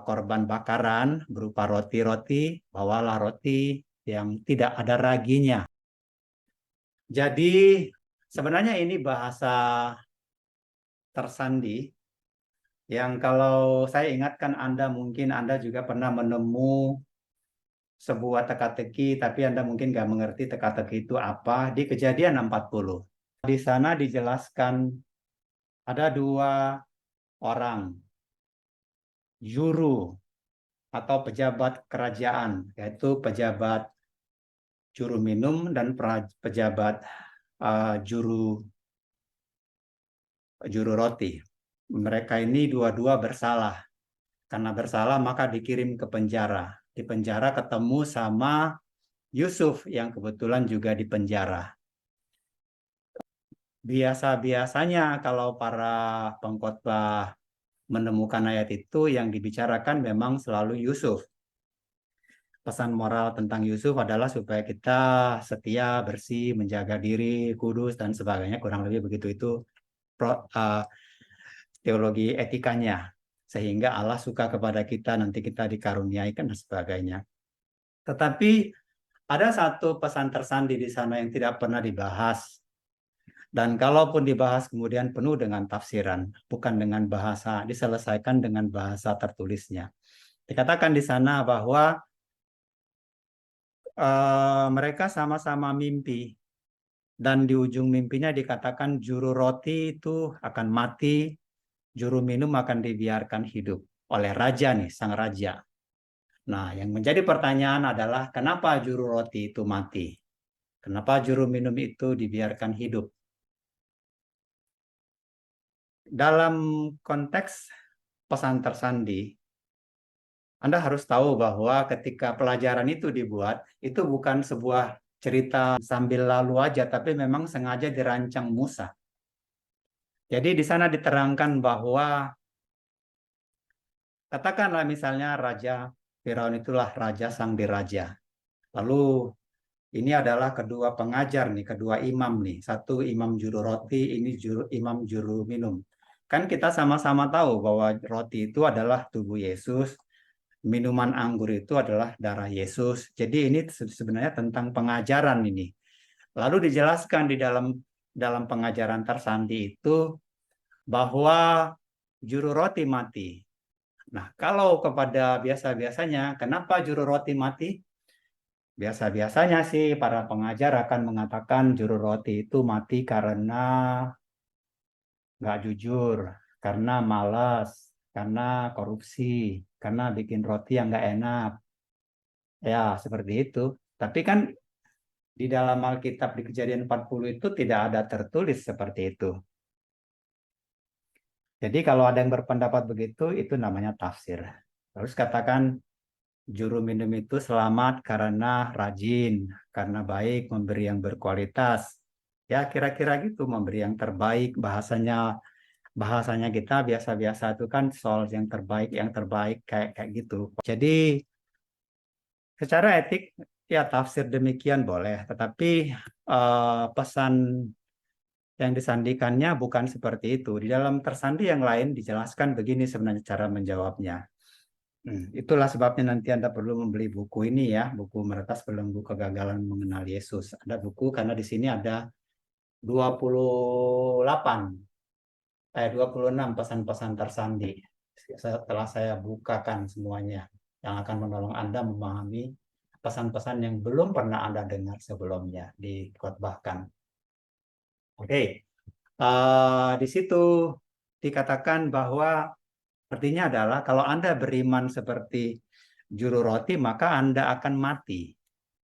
korban bakaran berupa roti-roti, bawalah roti yang tidak ada raginya. Jadi sebenarnya ini bahasa tersandi yang kalau saya ingatkan mungkin Anda juga pernah menemu sebuah teka-teki, tapi Anda mungkin nggak mengerti teka-teki itu apa, di Kejadian 40. Di sana dijelaskan ada dua orang, juru atau pejabat kerajaan, yaitu pejabat juru minum dan pejabat juru roti. Mereka ini dua-dua bersalah. Karena bersalah maka dikirim ke penjara. Di penjara ketemu sama Yusuf yang kebetulan juga di penjara. Biasa-biasanya kalau para pengkhotbah menemukan ayat itu yang dibicarakan memang selalu Yusuf. Pesan moral tentang Yusuf adalah supaya kita setia, bersih, menjaga diri, kudus, dan sebagainya. Kurang lebih begitu itu teologi etikanya. Sehingga Allah suka kepada kita, nanti kita dikaruniai dan sebagainya. Tetapi ada satu pesan tersandi di sana yang tidak pernah dibahas. Dan kalaupun dibahas kemudian penuh dengan tafsiran, bukan dengan bahasa, diselesaikan dengan bahasa tertulisnya. Dikatakan di sana bahwa mereka sama-sama mimpi. Dan di ujung mimpinya dikatakan juru roti itu akan mati, juru minum akan dibiarkan hidup oleh raja nih, sang raja. Nah, yang menjadi pertanyaan adalah kenapa juru roti itu mati? Kenapa juru minum itu dibiarkan hidup? Dalam konteks pesan tersandi, Anda harus tahu bahwa ketika pelajaran itu dibuat, itu bukan sebuah cerita sambil lalu aja, tapi memang sengaja dirancang Musa. Jadi di sana diterangkan bahwa katakanlah misalnya Raja Firaun itulah raja sang diraja. Lalu Ini adalah kedua pengajar nih, kedua imam nih. Satu imam juru roti, ini imam juru minum. Kan kita sama-sama tahu bahwa roti itu adalah tubuh Yesus, minuman anggur itu adalah darah Yesus. Jadi ini sebenarnya tentang pengajaran ini. Lalu dijelaskan di dalam pengajaran tersandi itu bahwa juru roti mati. Nah, kalau kepada biasa-biasanya, kenapa juru roti mati? Biasa-biasanya sih para pengajar akan mengatakan juru roti itu mati karena nggak jujur, karena malas, karena korupsi, karena bikin roti yang nggak enak. Ya, seperti itu. Tapi kan di dalam Alkitab di Kejadian 40 itu tidak ada tertulis seperti itu. Jadi kalau ada yang berpendapat begitu, itu namanya tafsir. Terus katakan juru minum itu selamat karena rajin, karena baik, memberi yang berkualitas. Ya kira-kira gitu, memberi yang terbaik. Bahasanya kita biasa-biasa itu kan soal yang terbaik kayak gitu. Jadi secara etik ya tafsir demikian boleh, tetapi pesan yang disandikannya bukan seperti itu. Di dalam tersandi yang lain dijelaskan begini sebenarnya cara menjawabnya. Itulah sebabnya nanti Anda perlu membeli buku ini ya, buku Meretas Belenggu Kegagalan Mengenal Yesus. Ada buku karena di sini ada 26 pesan-pesan tersandi. Setelah saya bukakan semuanya yang akan menolong Anda memahami pesan-pesan yang belum pernah Anda dengar sebelumnya dikhotbahkan. Oke, di situ dikatakan bahwa artinya adalah kalau Anda beriman seperti juru roti, maka Anda akan mati.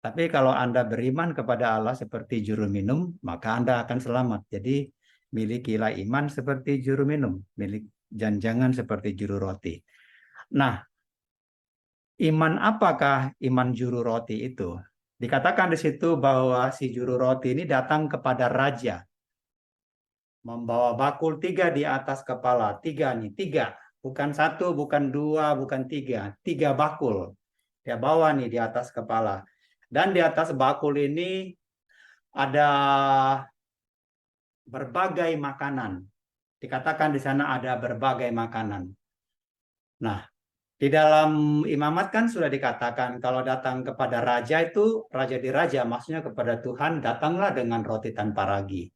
Tapi kalau Anda beriman kepada Allah seperti juru minum, maka Anda akan selamat. Jadi milikilah iman seperti juru minum, dan jangan seperti juru roti. Nah, iman apakah iman juru roti itu? Dikatakan di situ bahwa si juru roti ini datang kepada raja, membawa bakul 3 di atas kepala. 3 nih, 3. Bukan 1, bukan 2, bukan 3. 3 bakul. Dia bawa nih di atas kepala. Dan di atas bakul ini ada berbagai makanan. Dikatakan di sana ada berbagai makanan. Nah, di dalam imamat kan sudah dikatakan kalau datang kepada raja itu, raja di raja, maksudnya kepada Tuhan, datanglah dengan roti tanpa ragi.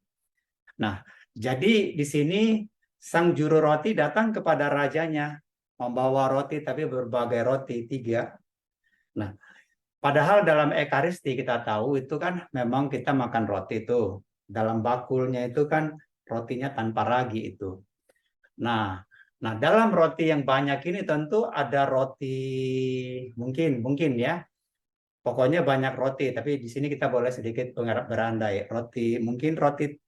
Nah, jadi di sini sang juru roti datang kepada rajanya, membawa roti tapi berbagai roti 3. Nah, padahal dalam Ekaristi kita tahu itu kan memang kita makan roti itu. Dalam bakulnya itu kan rotinya tanpa ragi itu. Nah, dalam roti yang banyak ini tentu ada roti mungkin ya. Pokoknya banyak roti, tapi di sini kita boleh sedikit berandai. Mungkin roti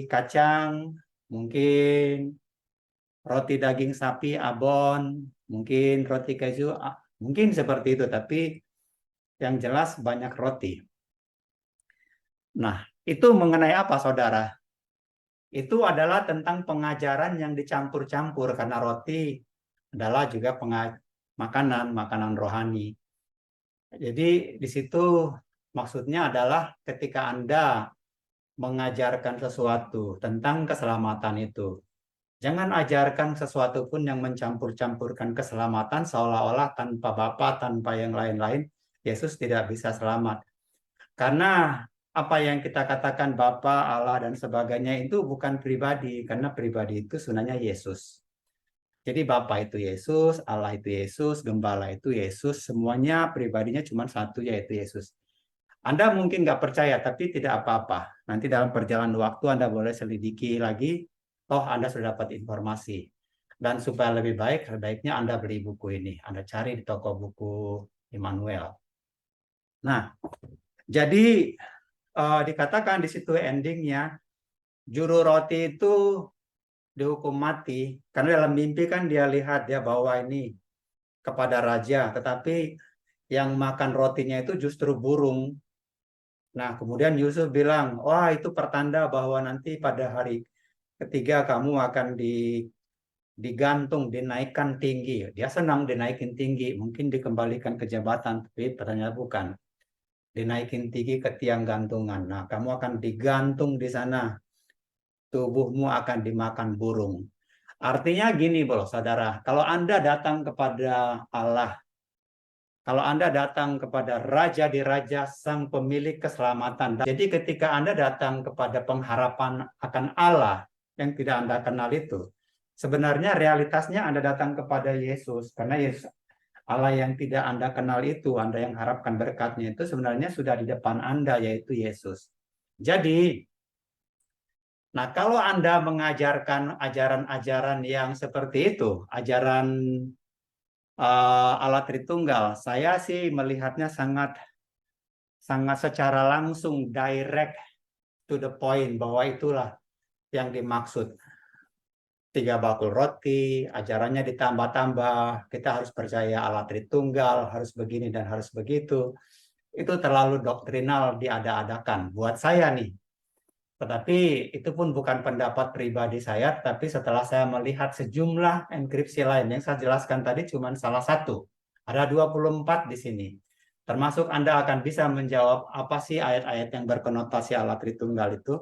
kacang, mungkin roti daging sapi abon, mungkin roti keju, mungkin seperti itu, tapi yang jelas banyak roti. Nah, itu mengenai apa, saudara? Itu adalah tentang pengajaran yang dicampur-campur, karena roti adalah juga makanan rohani. Jadi di situ maksudnya adalah ketika Anda mengajarkan sesuatu tentang keselamatan itu, jangan ajarkan sesuatu pun yang mencampur-campurkan keselamatan seolah-olah tanpa Bapa, tanpa yang lain-lain, Yesus tidak bisa selamat. Karena apa yang kita katakan Bapa, Allah, dan sebagainya itu bukan pribadi, karena pribadi itu sebenarnya Yesus. Jadi Bapa itu Yesus, Allah itu Yesus, Gembala itu Yesus, semuanya pribadinya cuma satu, yaitu Yesus. Anda mungkin nggak percaya, tapi tidak apa-apa. Nanti dalam perjalanan waktu Anda boleh selidiki lagi, Anda sudah dapat informasi. Dan supaya lebih baik, sebaiknya Anda beli buku ini. Anda cari di toko buku Immanuel. Nah, jadi dikatakan di situ endingnya, juru roti itu dihukum mati. Karena dalam mimpi kan dia lihat, dia bawa ini kepada raja. Tetapi yang makan rotinya itu justru burung. Nah, kemudian Yusuf bilang, wah itu pertanda bahwa nanti pada hari ketiga kamu akan digantung, dinaikkan tinggi. Dia senang dinaikin tinggi, mungkin dikembalikan ke jabatan, tapi pertanyaan bukan. dinaikin tinggi ke tiang gantungan. Nah, kamu akan digantung di sana. Tubuhmu akan dimakan burung. Artinya gini, bro, saudara. Kalau Anda datang kepada Allah, kalau Anda datang kepada Raja di Raja, Sang Pemilik Keselamatan. Jadi ketika Anda datang kepada pengharapan akan Allah yang tidak Anda kenal itu, sebenarnya realitasnya Anda datang kepada Yesus. Karena Yesus, Allah yang tidak Anda kenal itu, Anda yang harapkan berkatnya itu sebenarnya sudah di depan Anda, yaitu Yesus. Jadi, nah kalau Anda mengajarkan ajaran-ajaran yang seperti itu, ajaran Allah Tritunggal, saya sih melihatnya sangat secara langsung, direct to the point, bahwa itulah yang dimaksud. 3 bakul roti, ajarannya ditambah-tambah, kita harus percaya Allah Tritunggal, harus begini dan harus begitu. Itu terlalu doktrinal, diada-adakan buat saya nih. Tetapi itu pun bukan pendapat pribadi saya, tapi setelah saya melihat sejumlah enkripsi lain yang saya jelaskan tadi cuma salah satu. Ada 24 di sini. Termasuk Anda akan bisa menjawab apa sih ayat-ayat yang berkonotasi Allah Tritunggal itu.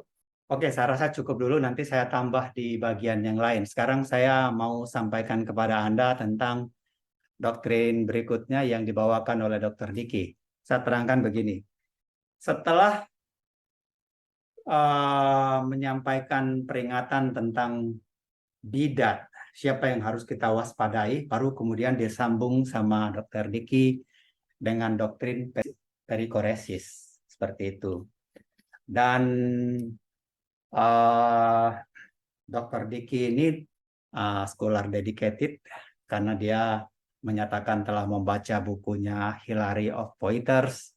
Oke, saya rasa cukup dulu, nanti saya tambah di bagian yang lain. Sekarang saya mau sampaikan kepada Anda tentang doktrin berikutnya yang dibawakan oleh Dr. Diki. Saya terangkan begini. Setelah menyampaikan peringatan tentang bidat, siapa yang harus kita waspadai, baru kemudian disambung sama Dr. Diki dengan doktrin perikoresis, seperti itu. Dan Dr. Diki ini scholar dedicated karena dia menyatakan telah membaca bukunya Hilary of Poitiers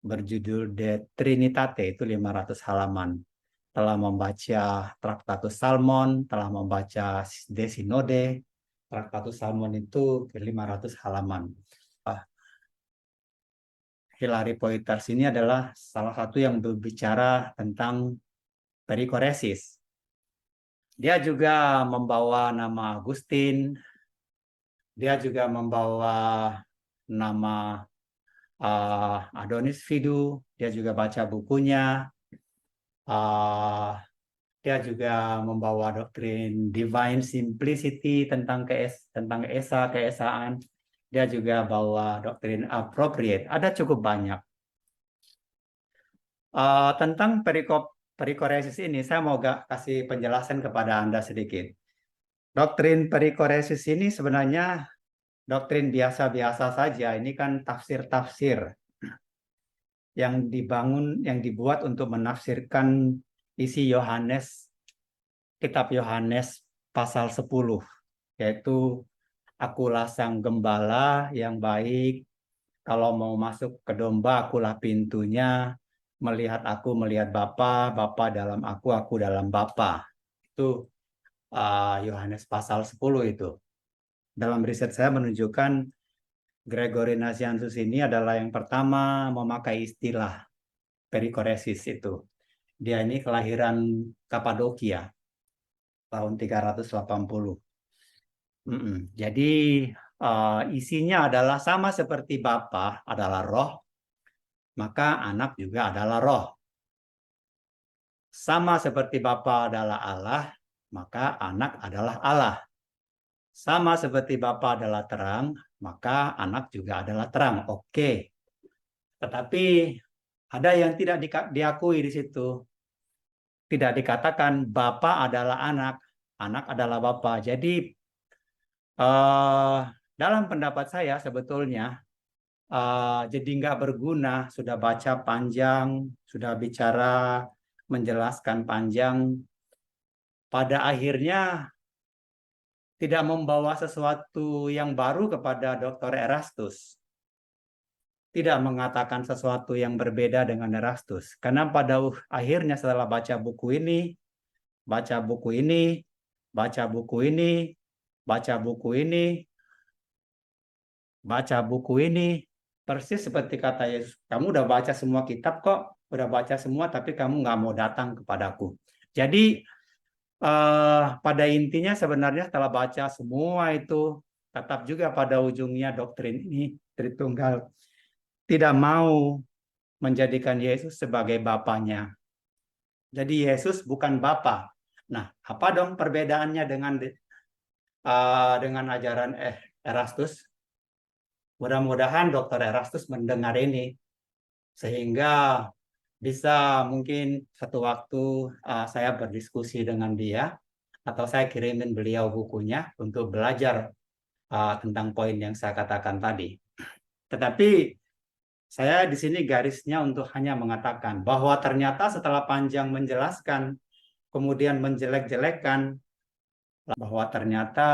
berjudul De Trinitate, itu 500 halaman. Telah membaca Traktatus Salmon, telah membaca De Synode. Traktatus Salmon itu 500 halaman. Hilary Poitiers ini adalah salah satu yang berbicara tentang perikoresis. Dia juga membawa nama Agustin, dia juga membawa nama Adonis Vidu, dia juga baca bukunya, dia juga membawa doktrin Divine Simplicity tentang Esa, keesaan, dia juga bawa doktrin Appropriate, ada cukup banyak. Tentang perikoresis ini, saya mau kasih penjelasan kepada Anda sedikit. Doktrin perikoresis ini sebenarnya doktrin biasa-biasa saja. Ini kan tafsir-tafsir yang dibuat untuk menafsirkan isi Yohanes, kitab Yohanes pasal 10, yaitu akulah sang gembala yang baik, kalau mau masuk ke domba akulah pintunya, melihat aku melihat Bapa, Bapa dalam aku dalam Bapa. Itu Yohanes pasal 10 itu. Dalam riset saya menunjukkan Gregory Nazianzus ini adalah yang pertama memakai istilah perikoresis itu. Dia ini kelahiran Kapadokia tahun 380. Jadi isinya adalah sama seperti Bapa adalah roh, maka anak juga adalah roh. Sama seperti Bapa adalah Allah, maka anak adalah Allah. Sama seperti Bapa adalah terang, maka anak juga adalah terang. Oke. Tetapi ada yang tidak diakui di situ. Tidak dikatakan Bapa adalah anak, anak adalah Bapa. Jadi dalam pendapat saya sebetulnya jadi nggak berguna, sudah baca panjang, sudah bicara, menjelaskan panjang, pada akhirnya tidak membawa sesuatu yang baru kepada Dr. Erastus. Tidak mengatakan sesuatu yang berbeda dengan Erastus. Karena pada akhirnya setelah baca buku ini, baca buku ini, baca buku ini, baca buku ini, baca buku ini, persis seperti kata Yesus, kamu udah baca semua kitab kok, udah baca semua, tapi kamu nggak mau datang kepadaku. Jadi pada intinya sebenarnya setelah baca semua itu, tetap juga pada ujungnya doktrin ini Tritunggal tidak mau menjadikan Yesus sebagai Bapaknya. Jadi Yesus bukan Bapa. Nah, apa dong perbedaannya dengan ajaran Erastus? Mudah-mudahan Dr. Erastus mendengar ini, sehingga bisa mungkin satu waktu saya berdiskusi dengan dia, atau saya kirimin beliau bukunya untuk belajar tentang poin yang saya katakan tadi. Tetapi saya di sini garisnya untuk hanya mengatakan bahwa ternyata setelah panjang menjelaskan, kemudian menjelek-jelekan, bahwa ternyata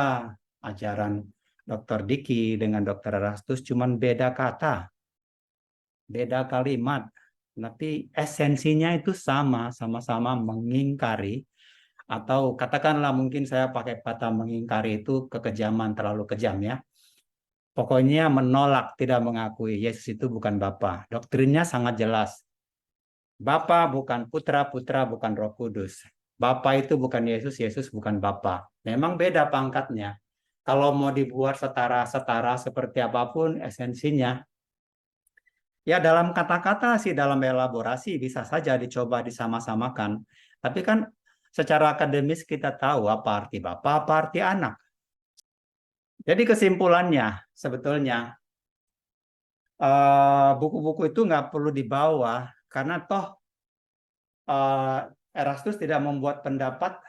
ajaran Dr. Diki dengan Dr. Erastus cuma beda kata, beda kalimat, tapi esensinya itu sama-sama mengingkari, atau katakanlah mungkin saya pakai kata mengingkari itu kekejaman, terlalu kejam ya. Pokoknya menolak, tidak mengakui Yesus itu bukan Bapa. Doktrinnya sangat jelas. Bapa bukan Putra, Putra bukan Roh Kudus. Bapa itu bukan Yesus, Yesus bukan Bapa. Memang beda pangkatnya. Kalau mau dibuat setara-setara seperti apapun esensinya, ya dalam kata-kata sih, dalam elaborasi bisa saja dicoba disama-samakan. Tapi kan secara akademis kita tahu apa arti Bapa, apa arti anak. Jadi kesimpulannya sebetulnya buku-buku itu nggak perlu dibawa, karena toh Erastus tidak membuat pendapat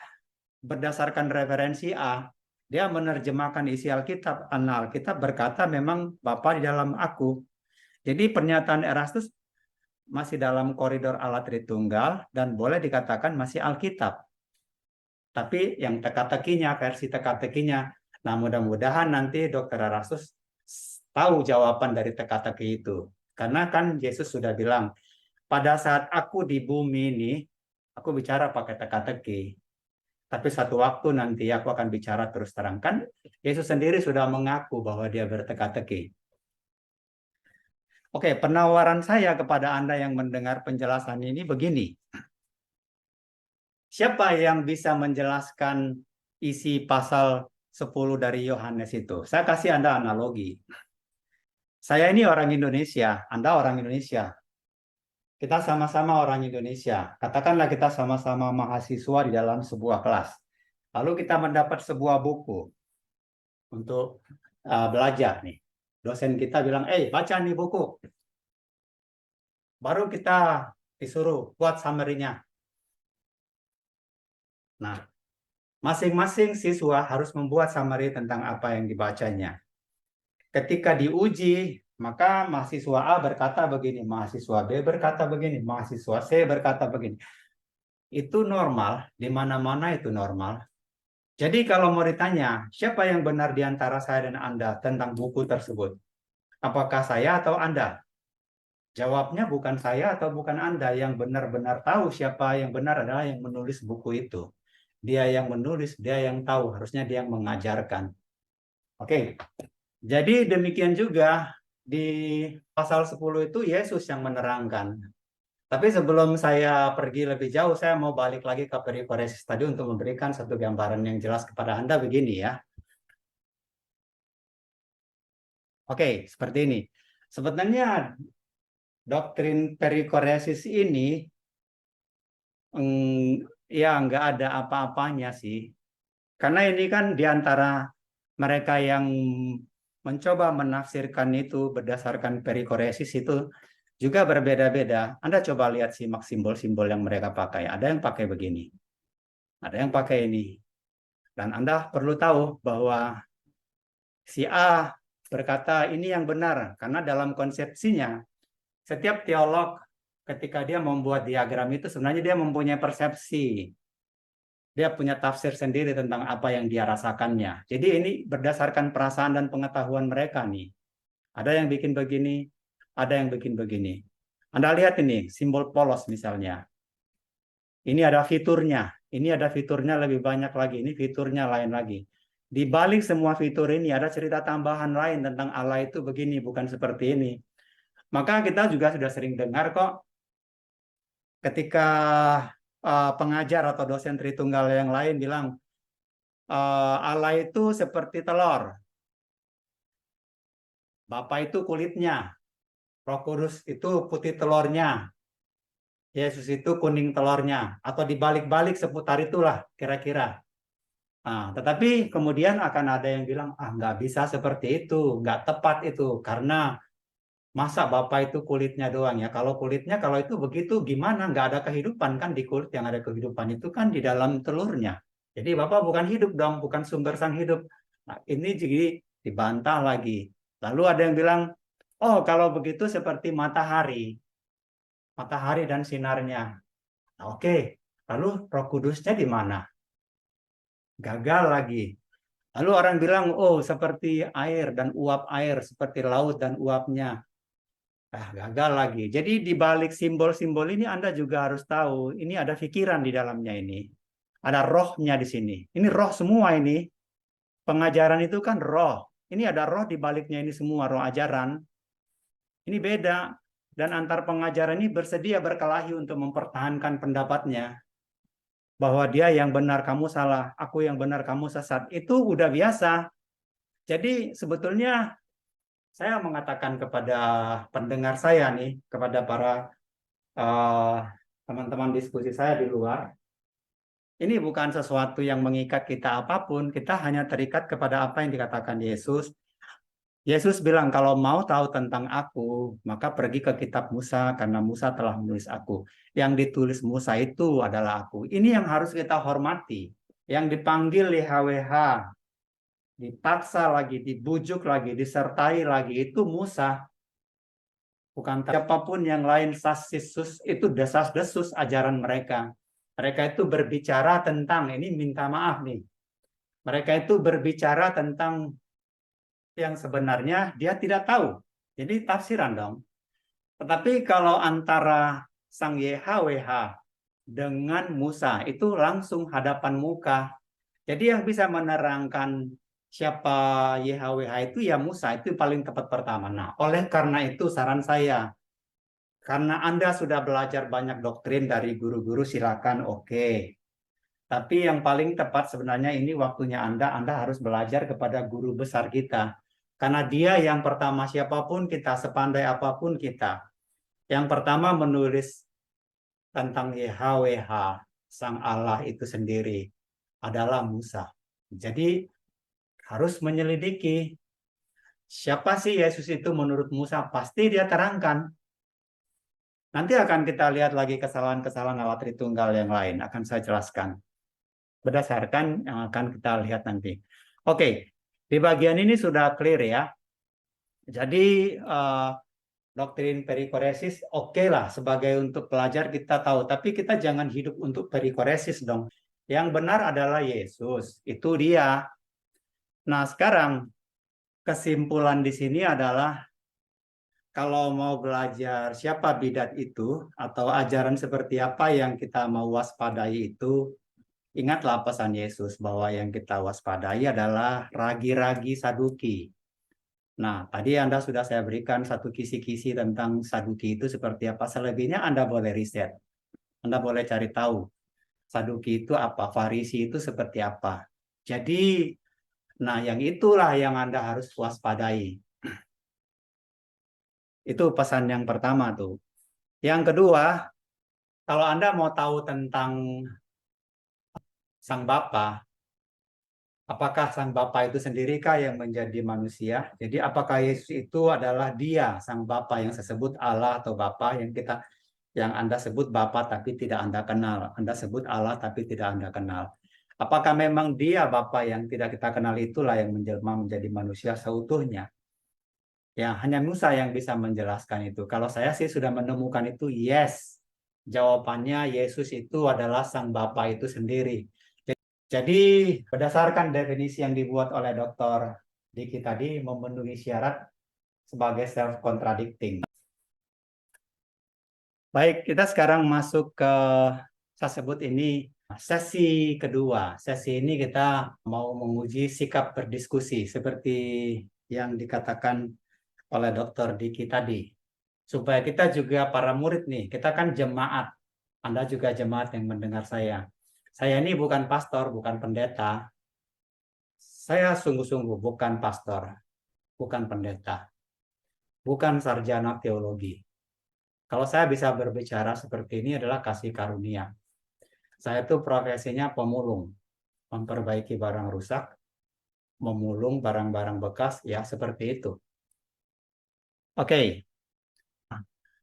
berdasarkan referensi A. Dia menerjemahkan isi Alkitab. Alkitab berkata memang Bapa di dalam aku. Jadi pernyataan Erastus masih dalam koridor Allah Tritunggal dan boleh dikatakan masih Alkitab. Tapi yang teka-tekinya, versi teka-tekinya, nah mudah-mudahan nanti Dr. Erastus tahu jawaban dari teka-teki itu. Karena kan Yesus sudah bilang, pada saat aku di bumi ini, aku bicara pakai teka-teki. Tapi satu waktu nanti aku akan bicara terus terang. Kan Yesus sendiri sudah mengaku bahwa dia berteka-teki. Oke, penawaran saya kepada Anda yang mendengar penjelasan ini begini. Siapa yang bisa menjelaskan isi pasal 10 dari Yohanes itu? Saya kasih Anda analogi. Saya ini orang Indonesia, Anda orang Indonesia. Kita sama-sama orang Indonesia. Katakanlah kita sama-sama mahasiswa di dalam sebuah kelas. Lalu kita mendapat sebuah buku untuk belajar nih. Dosen kita bilang, baca nih buku. Baru kita disuruh buat summary-nya. Nah, masing-masing siswa harus membuat summary tentang apa yang dibacanya. Ketika diuji, maka mahasiswa A berkata begini, mahasiswa B berkata begini, mahasiswa C berkata begini. Itu normal, di mana-mana itu normal. Jadi kalau mau ditanya, siapa yang benar di antara saya dan Anda tentang buku tersebut? Apakah saya atau Anda? Jawabnya bukan saya atau bukan Anda. Yang benar-benar tahu siapa yang benar adalah yang menulis buku itu. Dia yang menulis, dia yang tahu. Harusnya dia yang mengajarkan. Oke. Jadi demikian juga di pasal 10 itu Yesus yang menerangkan. Tapi sebelum saya pergi lebih jauh, saya mau balik lagi ke perikoresis tadi untuk memberikan satu gambaran yang jelas kepada Anda begini ya. Oke, seperti ini. Sebenarnya doktrin perikoresis ini ya nggak ada apa-apanya sih. Karena ini kan diantara mereka yang mencoba menafsirkan itu berdasarkan perikoresis itu juga berbeda-beda. Anda coba lihat simak simbol-simbol yang mereka pakai. Ada yang pakai begini. Ada yang pakai ini. Dan Anda perlu tahu bahwa si A berkata ini yang benar. Karena dalam konsepsinya, setiap teolog ketika dia membuat diagram itu sebenarnya dia mempunyai persepsi. Dia punya tafsir sendiri tentang apa yang dia rasakannya. Jadi ini berdasarkan perasaan dan pengetahuan mereka nih. Ada yang bikin begini, ada yang bikin begini. Anda lihat ini, simbol polos misalnya. Ini ada fiturnya. Ini ada fiturnya lebih banyak lagi. Ini fiturnya lain lagi. Di balik semua fitur ini ada cerita tambahan lain tentang Allah itu begini, bukan seperti ini. Maka kita juga sudah sering dengar kok ketika pengajar atau dosen Tritunggal yang lain bilang Allah itu seperti telur. Bapa itu kulitnya. Roh Kudus itu putih telurnya, Yesus itu kuning telurnya, atau dibalik-balik seputar itulah kira-kira. Nah, tetapi kemudian akan ada yang bilang, nggak bisa seperti itu, nggak tepat itu, karena masa Bapak itu kulitnya doang ya. Kalau kulitnya, kalau itu begitu gimana? Nggak ada kehidupan kan di kulit, yang ada kehidupan itu kan di dalam telurnya. Jadi Bapak bukan hidup dong, bukan sumber sang hidup. Nah, ini jadi dibantah lagi. Lalu ada yang bilang, oh kalau begitu seperti matahari dan sinarnya. Nah, oke, lalu Roh Kudusnya di mana? Gagal lagi. Lalu orang bilang, oh seperti air dan uap air, seperti laut dan uapnya. Gagal lagi. Jadi di balik simbol-simbol ini Anda juga harus tahu, ini ada pikiran di dalamnya ini. Ada rohnya di sini. Ini roh semua ini. Pengajaran itu kan roh. Ini ada roh di baliknya ini semua, roh ajaran. Ini beda. Dan antar pengajaran ini bersedia berkelahi untuk mempertahankan pendapatnya. Bahwa dia yang benar, kamu salah. Aku yang benar, kamu sesat. Itu udah biasa. Jadi sebetulnya saya mengatakan kepada pendengar saya nih, kepada para teman-teman diskusi saya di luar, ini bukan sesuatu yang mengikat kita apapun, kita hanya terikat kepada apa yang dikatakan Yesus. Yesus bilang, kalau mau tahu tentang aku, maka pergi ke kitab Musa, karena Musa telah menulis aku. Yang ditulis Musa itu adalah aku. Ini yang harus kita hormati. Yang dipanggil YHWH, dipaksa lagi, dibujuk lagi, disertai lagi, itu Musa. Bukan siapapun yang lain, sasisus itu desas-desus ajaran mereka. Mereka itu berbicara tentang, ini minta maaf nih, mereka itu berbicara tentang yang sebenarnya dia tidak tahu. Jadi tafsiran dong. Tetapi kalau antara sang YHWH dengan Musa itu langsung hadapan muka. Jadi yang bisa menerangkan siapa YHWH itu ya Musa, itu paling tepat pertama. Nah, oleh karena itu saran saya, karena Anda sudah belajar banyak doktrin dari guru-guru, silakan, oke. Tapi yang paling tepat sebenarnya ini waktunya Anda harus belajar kepada guru besar kita. Karena dia yang pertama, siapapun kita, sepandai apapun kita, yang pertama menulis tentang YHWH, Sang Allah itu sendiri, adalah Musa. Jadi harus menyelidiki siapa sih Yesus itu menurut Musa, pasti dia terangkan. Nanti akan kita lihat lagi kesalahan-kesalahan Allah Tritunggal yang lain, akan saya jelaskan berdasarkan yang akan kita lihat nanti. Oke, di bagian ini sudah clear ya. Jadi doktrin perikoresis oke lah sebagai untuk pelajar kita tahu, tapi kita jangan hidup untuk perikoresis dong. Yang benar adalah Yesus, itu dia. Nah, sekarang kesimpulan di sini adalah kalau mau belajar siapa bidat itu atau ajaran seperti apa yang kita mau waspadai itu, ingatlah pesan Yesus bahwa yang kita waspadai adalah ragi-ragi Saduki. Nah, tadi Anda sudah saya berikan satu kisi-kisi tentang Saduki itu seperti apa. Selebihnya Anda boleh riset. Anda boleh cari tahu. Saduki itu apa, Farisi itu seperti apa. Jadi, nah yang itulah yang Anda harus waspadai. Itu pesan yang pertama tuh. Yang kedua, kalau Anda mau tahu tentang Sang Bapa, apakah Sang Bapa itu sendirikah yang menjadi manusia? Jadi apakah Yesus itu adalah dia, Sang Bapa yang disebut Allah atau Bapa yang Anda sebut Bapa tapi tidak Anda kenal. Anda sebut Allah tapi tidak Anda kenal. Apakah memang dia Bapa yang tidak kita kenal itulah yang menjelma menjadi manusia seutuhnya? Ya, hanya Musa yang bisa menjelaskan itu. Kalau saya sih sudah menemukan itu, yes. Jawabannya Yesus itu adalah Sang Bapa itu sendiri. Jadi berdasarkan definisi yang dibuat oleh Dr. Diki tadi memenuhi syarat sebagai self-contradicting. Baik, kita sekarang masuk ke, saya sebut ini sesi kedua. Sesi ini kita mau menguji sikap berdiskusi seperti yang dikatakan oleh Dr. Diki tadi. Supaya kita juga para murid nih, kita kan jemaat. Anda juga jemaat yang mendengar saya. Saya ini bukan pastor, bukan pendeta. Saya sungguh-sungguh bukan pastor, bukan pendeta. bukan sarjana teologi. Kalau saya bisa berbicara seperti ini adalah kasih karunia. Saya itu profesinya pemulung, memperbaiki barang rusak, memulung barang-barang bekas, ya seperti itu. Oke,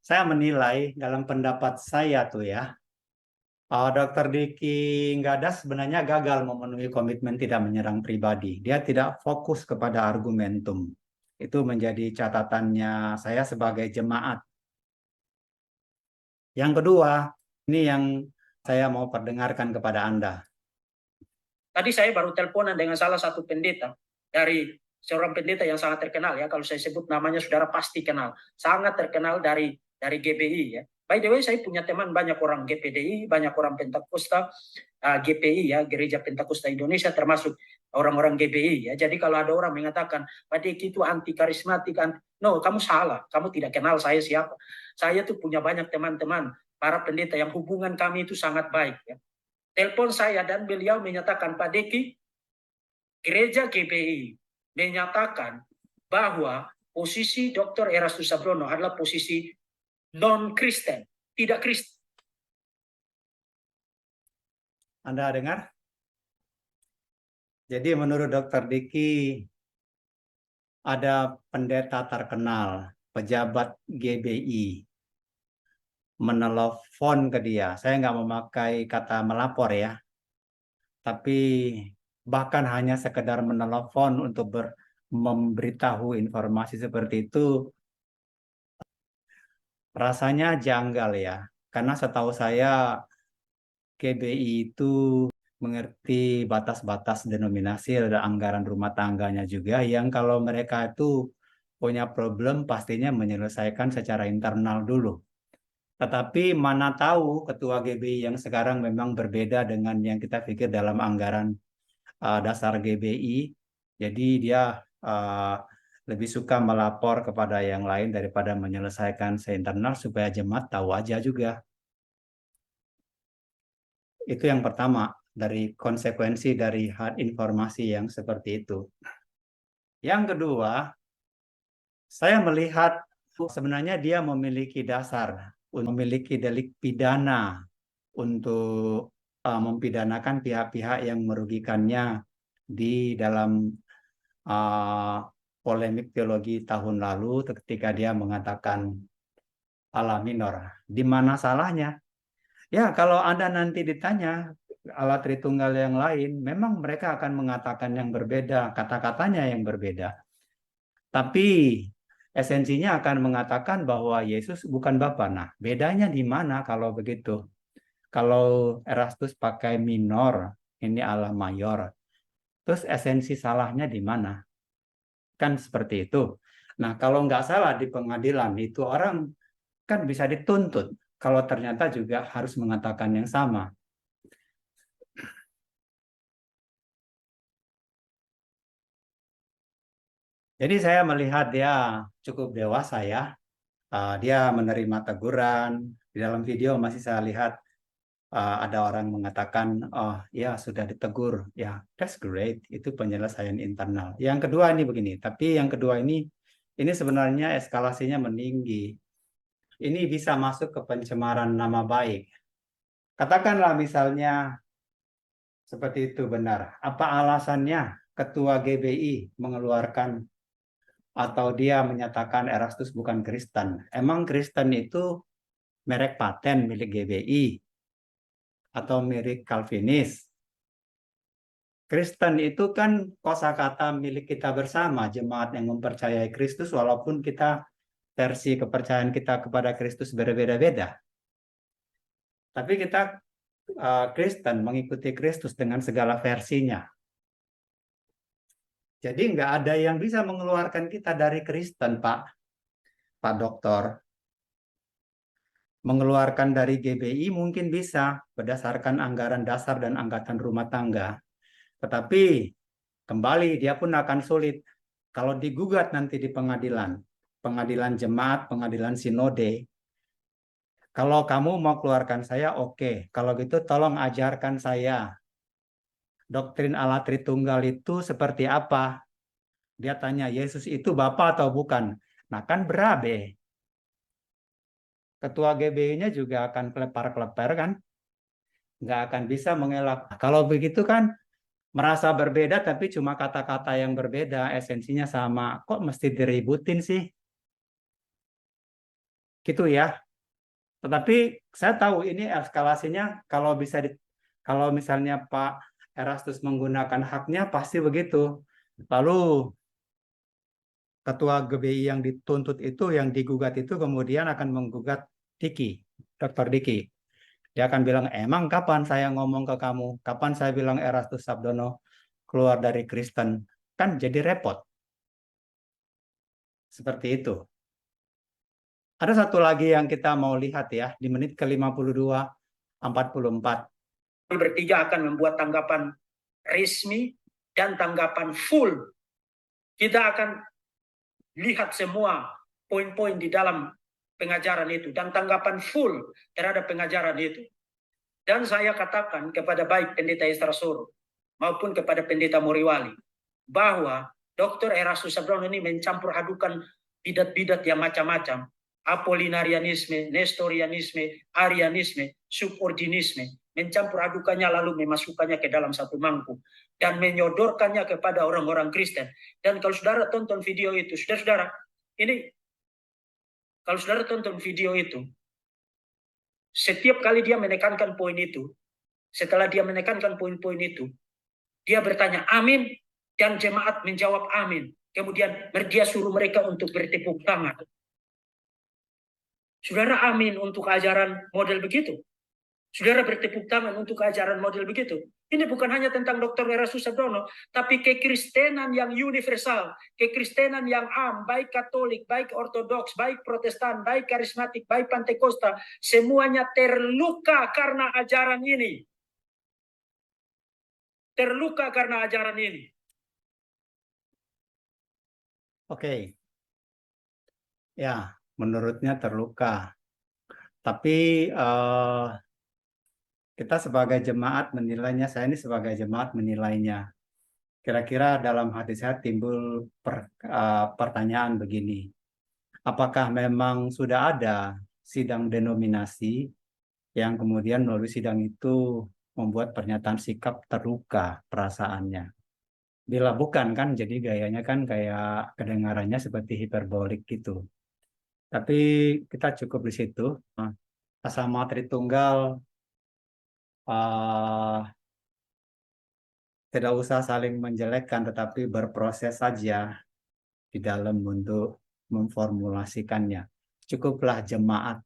saya menilai dalam pendapat saya tuh ya, Dr. Diki Gadas sebenarnya gagal memenuhi komitmen tidak menyerang pribadi. Dia tidak fokus kepada argumentum. Itu menjadi catatannya saya sebagai jemaat. Yang kedua, ini yang saya mau perdengarkan kepada Anda. Tadi saya baru teleponan dengan salah satu pendeta dari seorang pendeta yang sangat terkenal ya. Kalau saya sebut namanya saudara pasti kenal. Sangat terkenal dari GBI ya. By the way, saya punya teman banyak orang GPDI, banyak orang Pentakosta, GPI ya, Gereja Pentakosta Indonesia, termasuk orang-orang GBI ya. Jadi kalau ada orang mengatakan Pak Diki itu anti karismatik, no, kamu salah. Kamu tidak kenal saya siapa. Saya tuh punya banyak teman-teman para pendeta yang hubungan kami itu sangat baik ya. Telepon saya dan beliau menyatakan, Pak Diki, gereja GBI menyatakan bahwa posisi Dr. Erastus Sabrono adalah posisi non-Kristen, tidak Kristen. Anda dengar? Jadi menurut Dr. Diki, ada pendeta terkenal, pejabat GBI, menelpon ke dia. Saya nggak memakai kata melapor ya, tapi bahkan hanya sekedar menelpon untuk memberitahu informasi seperti itu, rasanya janggal ya. Karena setahu saya GBI itu mengerti batas-batas denominasi, ada anggaran rumah tangganya juga yang kalau mereka itu punya problem pastinya menyelesaikan secara internal dulu. Tetapi mana tahu ketua GBI yang sekarang memang berbeda dengan yang kita pikir dalam anggaran dasar GBI. Jadi dia lebih suka melapor kepada yang lain daripada menyelesaikan seinternal supaya jemaat tahu aja juga. Itu yang pertama dari konsekuensi dari informasi yang seperti itu. Yang kedua, saya melihat sebenarnya dia memiliki dasar, memiliki delik pidana untuk mempidanakan pihak-pihak yang merugikannya di dalam polemik teologi tahun lalu ketika dia mengatakan Allah minor. Di mana salahnya? Ya, kalau Anda nanti ditanya Allah Tritunggal yang lain, memang mereka akan mengatakan yang berbeda, kata-katanya yang berbeda. Tapi esensinya akan mengatakan bahwa Yesus bukan Bapa. Nah, bedanya di mana kalau begitu? Kalau Erastus pakai minor, ini Allah mayor. Terus esensi salahnya di mana? Kan seperti itu. Nah, kalau nggak salah di pengadilan itu orang kan bisa dituntut kalau ternyata juga harus mengatakan yang sama. Jadi saya melihat dia cukup dewasa ya. Dia menerima teguran. Di dalam video masih saya lihat ada orang mengatakan, oh ya sudah ditegur. Ya, that's great. Itu penyelesaian internal. Yang kedua ini begini. Tapi yang kedua ini sebenarnya eskalasinya meninggi. Ini bisa masuk ke pencemaran nama baik. Katakanlah misalnya seperti itu benar. Apa alasannya ketua GBI mengeluarkan atau dia menyatakan Erastus bukan Kristen? Emang Kristen itu merek paten milik GBI atau milik Calvinis? Kristen itu kan kosakata milik kita bersama, jemaat yang mempercayai Kristus, walaupun kita versi kepercayaan kita kepada Kristus berbeda-beda. Tapi kita Kristen mengikuti Kristus dengan segala versinya. Jadi nggak ada yang bisa mengeluarkan kita dari Kristen, Pak Doktor. Mengeluarkan dari GBI mungkin bisa berdasarkan anggaran dasar dan anggaran rumah tangga. Tetapi kembali dia pun akan sulit kalau digugat nanti di pengadilan. Pengadilan jemaat, pengadilan sinode. Kalau kamu mau keluarkan saya, oke. Kalau gitu tolong ajarkan saya. Doktrin Allah Tritunggal itu seperti apa? Dia tanya, Yesus itu Bapa atau bukan? Nah kan berabe. Ketua GBI-nya juga akan kelepar-kelepar kan? Nggak akan bisa mengelak. Nah, kalau begitu kan merasa berbeda tapi cuma kata-kata yang berbeda, esensinya sama. Kok mesti diributin sih? Gitu ya. Tetapi saya tahu ini eskalasinya kalau misalnya Pak Erastus menggunakan haknya pasti begitu. Lalu ketua GBI yang dituntut itu, yang digugat itu kemudian akan menggugat Diki, Dr. Diki. Dia akan bilang, emang kapan saya ngomong ke kamu? Kapan saya bilang Erastus Sabdono keluar dari Kristen? Kan jadi repot. Seperti itu. Ada satu lagi yang kita mau lihat ya, di menit ke-52-44. Bertiga akan membuat tanggapan resmi dan tanggapan full. Kita akan lihat semua poin-poin di dalam pengajaran itu dan tanggapan full terhadap pengajaran itu. Dan saya katakan kepada baik Pendeta Ester Soro maupun kepada Pendeta Moriwali bahwa Dr. Erastus Sabdono ini mencampur adukan bidat-bidat yang macam-macam. Apolinarianisme, Nestorianisme, Arianisme, subordinisme. Mencampur adukannya lalu memasukkannya ke dalam satu mangkuk. Dan menyodorkannya kepada orang-orang Kristen. Dan kalau saudara tonton video itu, saudara-saudara, ini kalau saudara tonton video itu, setiap kali dia menekankan poin itu, setelah dia menekankan poin-poin itu, dia bertanya amin, dan jemaat menjawab amin. Kemudian dia suruh mereka untuk bertepuk tangan. Saudara amin untuk ajaran model begitu. Saudara bertepuk tangan untuk ajaran model begitu. Ini bukan hanya tentang Dr. Erastus Sabdono, tapi kekristenan yang universal, kekristenan yang baik Katolik, baik Ortodoks, baik Protestan, baik Karismatik, baik Pantekosta, semuanya terluka karena ajaran ini. Terluka karena ajaran ini. Oke. Ya, menurutnya terluka. Tapi kita sebagai jemaat menilainya, saya ini sebagai jemaat menilainya. Kira-kira dalam hati saya timbul pertanyaan begini. Apakah memang sudah ada sidang denominasi yang kemudian melalui sidang itu membuat pernyataan sikap terluka perasaannya? Bila bukan kan, jadi gayanya kan kayak kedengarannya seperti hiperbolik gitu. Tapi kita cukup di situ. Asama Tritunggal tidak usah saling menjelekkan, tetapi berproses saja di dalam untuk memformulasikannya. Cukuplah jemaat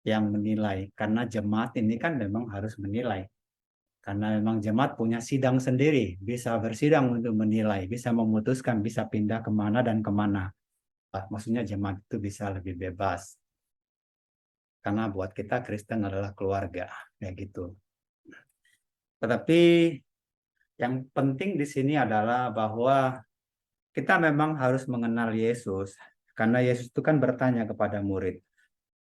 yang menilai, karena jemaat ini kan memang harus menilai. Karena memang jemaat punya sidang sendiri, bisa bersidang untuk menilai, bisa memutuskan, bisa pindah kemana dan kemana. Maksudnya jemaat itu bisa lebih bebas. Karena buat kita Kristen adalah keluarga, kayak gitu. Tetapi yang penting di sini adalah bahwa kita memang harus mengenal Yesus. Karena Yesus itu kan bertanya kepada murid,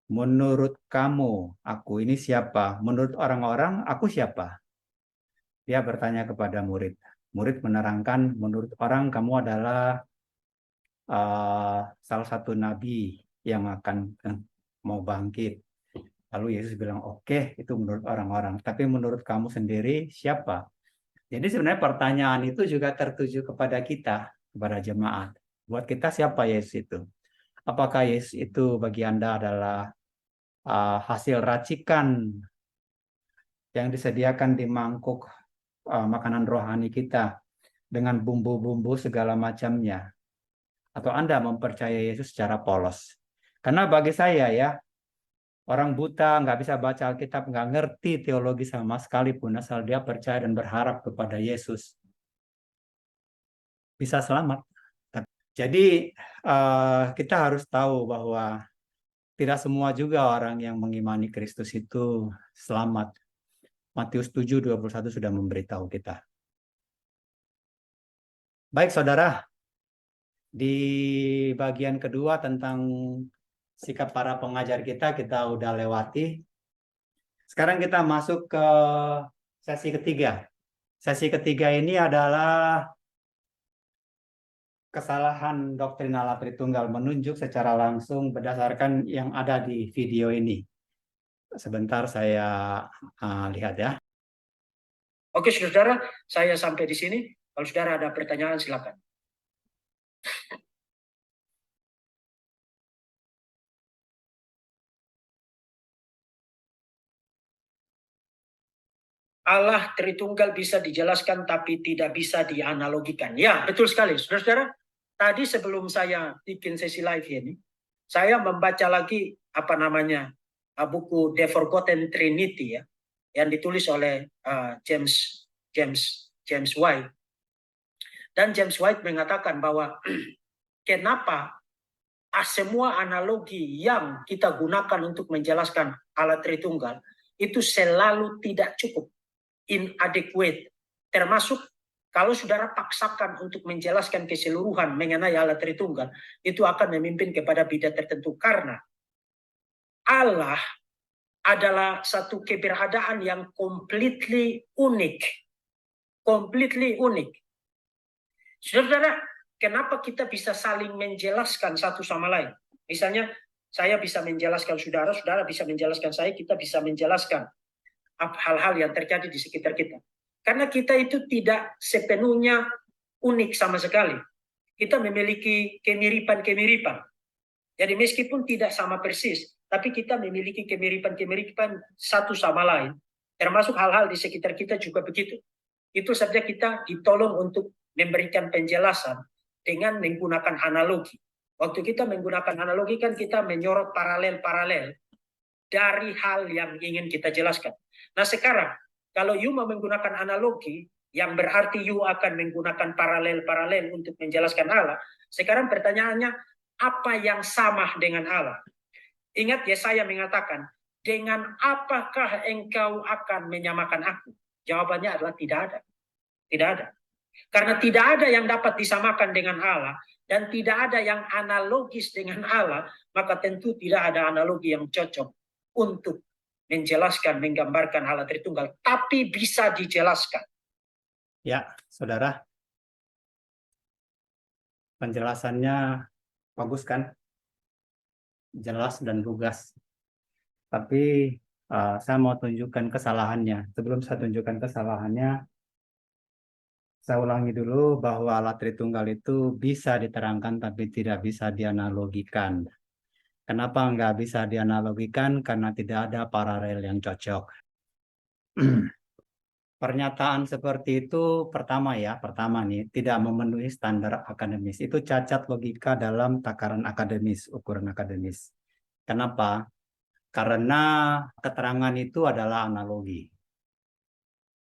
menurut kamu, aku ini siapa? Menurut orang-orang, aku siapa? Dia bertanya kepada murid. Murid menerangkan, menurut orang kamu adalah salah satu nabi yang akan mau bangkit. Lalu Yesus bilang, oke, itu menurut orang-orang. Tapi menurut kamu sendiri siapa? Jadi sebenarnya pertanyaan itu juga tertuju kepada kita, kepada jemaat. Buat kita siapa Yesus itu? Apakah Yesus itu bagi Anda adalah hasil racikan yang disediakan di mangkuk makanan rohani kita dengan bumbu-bumbu segala macamnya? Atau Anda mempercayai Yesus secara polos? Karena bagi saya ya, orang buta nggak bisa baca Alkitab, nggak ngerti teologi sama sekali pun, asal dia percaya dan berharap kepada Yesus, bisa selamat. Jadi kita harus tahu bahwa tidak semua juga orang yang mengimani Kristus itu selamat. Matius 7:21 sudah memberitahu kita. Baik saudara, di bagian kedua tentang sikap para pengajar kita udah lewati. Sekarang kita masuk ke sesi ketiga. Sesi ketiga ini adalah kesalahan doktrin Allah Tritunggal menunjuk secara langsung berdasarkan yang ada di video ini. Sebentar saya lihat ya. Oke, saudara, saya sampai di sini. Kalau saudara ada pertanyaan, silakan. Allah Tritunggal bisa dijelaskan tapi tidak bisa dianalogikan. Ya, betul sekali. Saudara-saudara, tadi sebelum saya bikin sesi live ini, saya membaca lagi buku The Forgotten Trinity ya, yang ditulis oleh James White. Dan James White mengatakan bahwa kenapa semua analogi yang kita gunakan untuk menjelaskan Allah Tritunggal itu selalu tidak cukup, inadequate, termasuk kalau saudara paksakan untuk menjelaskan keseluruhan mengenai Allah Tritunggal, itu akan memimpin kepada bidah tertentu, karena Allah adalah satu keberadaan yang completely unik. Saudara, kenapa kita bisa saling menjelaskan satu sama lain? Misalnya, saya bisa menjelaskan saudara, saudara bisa menjelaskan saya, kita bisa menjelaskan hal-hal yang terjadi di sekitar kita. Karena kita itu tidak sepenuhnya unik sama sekali. Kita memiliki kemiripan-kemiripan. Jadi meskipun tidak sama persis, tapi kita memiliki kemiripan-kemiripan satu sama lain. Termasuk hal-hal di sekitar kita juga begitu. Itu saja kita ditolong untuk memberikan penjelasan dengan menggunakan analogi. Waktu kita menggunakan analogi kan kita menyorot paralel-paralel dari hal yang ingin kita jelaskan. Nah sekarang, kalau you mau menggunakan analogi, yang berarti you akan menggunakan paralel-paralel untuk menjelaskan Allah. Sekarang pertanyaannya, apa yang sama dengan Allah? Ingat Yesaya mengatakan, dengan apakah engkau akan menyamakan aku? Jawabannya adalah tidak ada. Tidak ada. Karena tidak ada yang dapat disamakan dengan Allah, dan tidak ada yang analogis dengan Allah, maka tentu tidak ada analogi yang cocok untuk menjelaskan, menggambarkan Allah Tritunggal, tapi bisa dijelaskan. Ya, saudara. Penjelasannya bagus kan? Jelas dan lugas. Tapi saya mau tunjukkan kesalahannya. Sebelum saya tunjukkan kesalahannya, saya ulangi dulu bahwa Allah Tritunggal itu bisa diterangkan tapi tidak bisa dianalogikan. Kenapa nggak bisa dianalogikan? Karena tidak ada paralel yang cocok. Pernyataan seperti itu pertama nih tidak memenuhi standar akademis. Itu cacat logika dalam takaran akademis, ukuran akademis. Kenapa? Karena keterangan itu adalah analogi.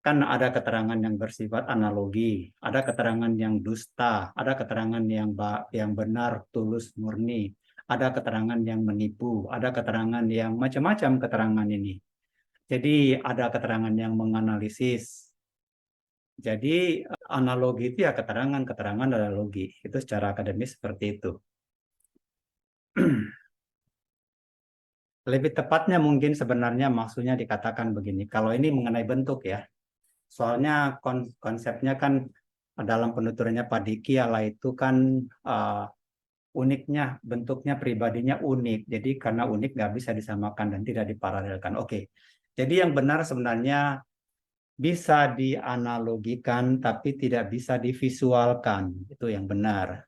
Kan ada keterangan yang bersifat analogi, ada keterangan yang dusta, ada keterangan yang benar, tulus, murni, ada keterangan yang menipu, ada keterangan yang macam-macam keterangan ini. Jadi ada keterangan yang menganalisis. Jadi analogi itu ya keterangan analogi. Itu secara akademis seperti itu. Lebih tepatnya mungkin sebenarnya maksudnya dikatakan begini. Kalau ini mengenai bentuk ya. Soalnya konsepnya kan dalam penuturannya Pak Diki, Allah itu kan uniknya, bentuknya pribadinya unik. Jadi karena unik nggak bisa disamakan dan tidak diparalelkan. Oke. Jadi yang benar sebenarnya bisa dianalogikan tapi tidak bisa divisualkan. Itu yang benar.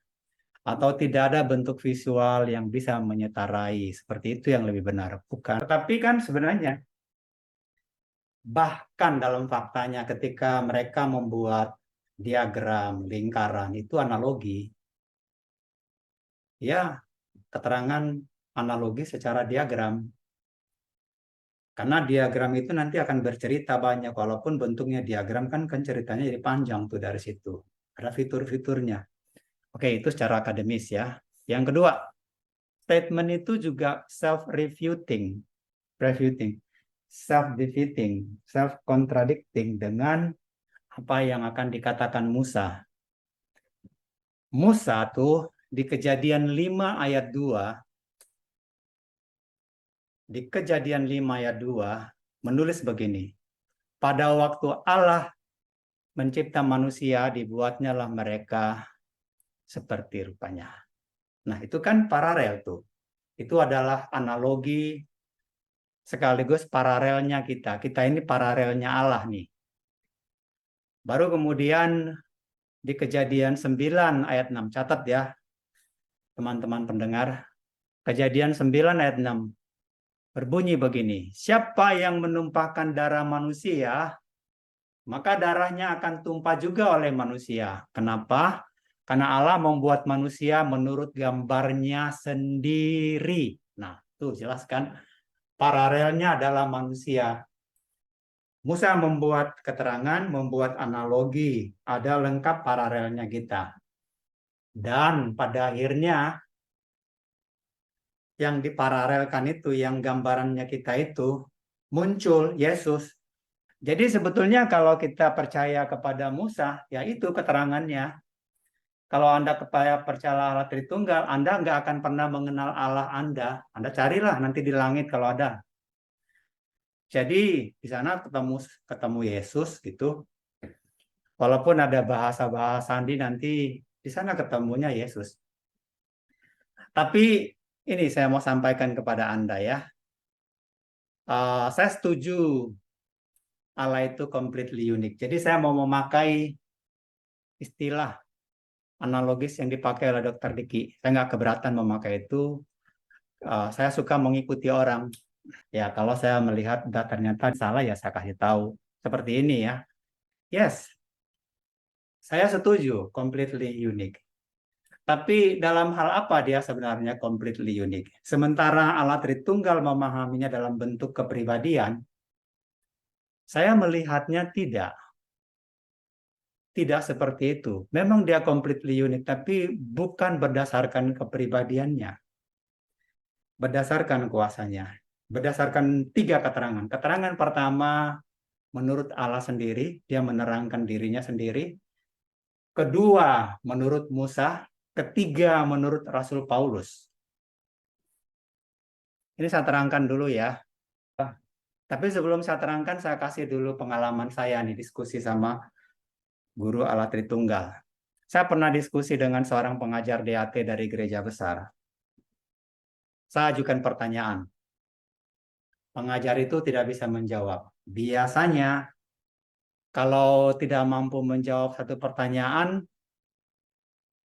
Atau tidak ada bentuk visual yang bisa menyetarai. Seperti itu yang lebih benar. Bukan. Tetapi kan sebenarnya bahkan dalam faktanya ketika mereka membuat diagram lingkaran itu analogi. Ya, keterangan analogi secara diagram. Karena diagram itu nanti akan bercerita banyak, walaupun bentuknya diagram kan ceritanya jadi panjang tuh dari situ. Ada fitur-fiturnya. Oke, itu secara akademis ya. Yang kedua, statement itu juga self-refuting, self-defeating, self-contradicting dengan apa yang akan dikatakan Musa. Musa tuh di Kejadian 5 ayat 2, di Kejadian 5 ayat 2 menulis begini. Pada waktu Allah mencipta manusia, dibuatnyalah mereka seperti rupanya. Nah, itu kan paralel tuh. Itu adalah analogi sekaligus paralelnya kita. Kita ini paralelnya Allah nih. Baru kemudian di Kejadian 9 ayat 6. Catat ya, teman-teman pendengar. Kejadian 9 ayat 6. Berbunyi begini. Siapa yang menumpahkan darah manusia, maka darahnya akan tumpah juga oleh manusia. Kenapa? Karena Allah membuat manusia menurut gambarnya sendiri. Nah, tuh jelaskan. Paralelnya adalah manusia. Musa membuat keterangan, membuat analogi, ada lengkap paralelnya kita. Dan pada akhirnya yang diparalelkan itu, yang gambarannya kita itu, muncul Yesus. Jadi sebetulnya kalau kita percaya kepada Musa, ya itu keterangannya. Kalau Anda percaya Allah Tritunggal, Anda nggak akan pernah mengenal Allah Anda. Anda carilah nanti di langit kalau ada. Jadi di sana ketemu Yesus gitu. Walaupun ada bahasa-bahasa nanti di sana ketemunya Yesus. Tapi ini saya mau sampaikan kepada Anda ya. Saya setuju Allah itu completely unik. Jadi saya mau memakai istilah analogis yang dipakai oleh Dr. Diki. Saya nggak keberatan memakai itu. Saya suka mengikuti orang. Ya, kalau saya melihat ternyata salah ya saya kasih tahu. Seperti ini ya. Yes, saya setuju, completely unique. Tapi dalam hal apa dia sebenarnya completely unique? Sementara Allah Tritunggal memahaminya dalam bentuk kepribadian, saya melihatnya tidak. Tidak seperti itu. Memang dia completely unique, tapi bukan berdasarkan kepribadiannya. Berdasarkan kuasanya. Berdasarkan 3 keterangan. Keterangan pertama, menurut Allah sendiri, dia menerangkan dirinya sendiri. Kedua, menurut Musa. Ketiga, menurut Rasul Paulus. Ini saya terangkan dulu ya. Tapi sebelum saya terangkan, saya kasih dulu pengalaman saya nih, diskusi sama guru Allah Tritunggal. Saya pernah diskusi dengan seorang pengajar DAT dari gereja besar. Saya ajukan pertanyaan. Pengajar itu tidak bisa menjawab. Biasanya, kalau tidak mampu menjawab satu pertanyaan,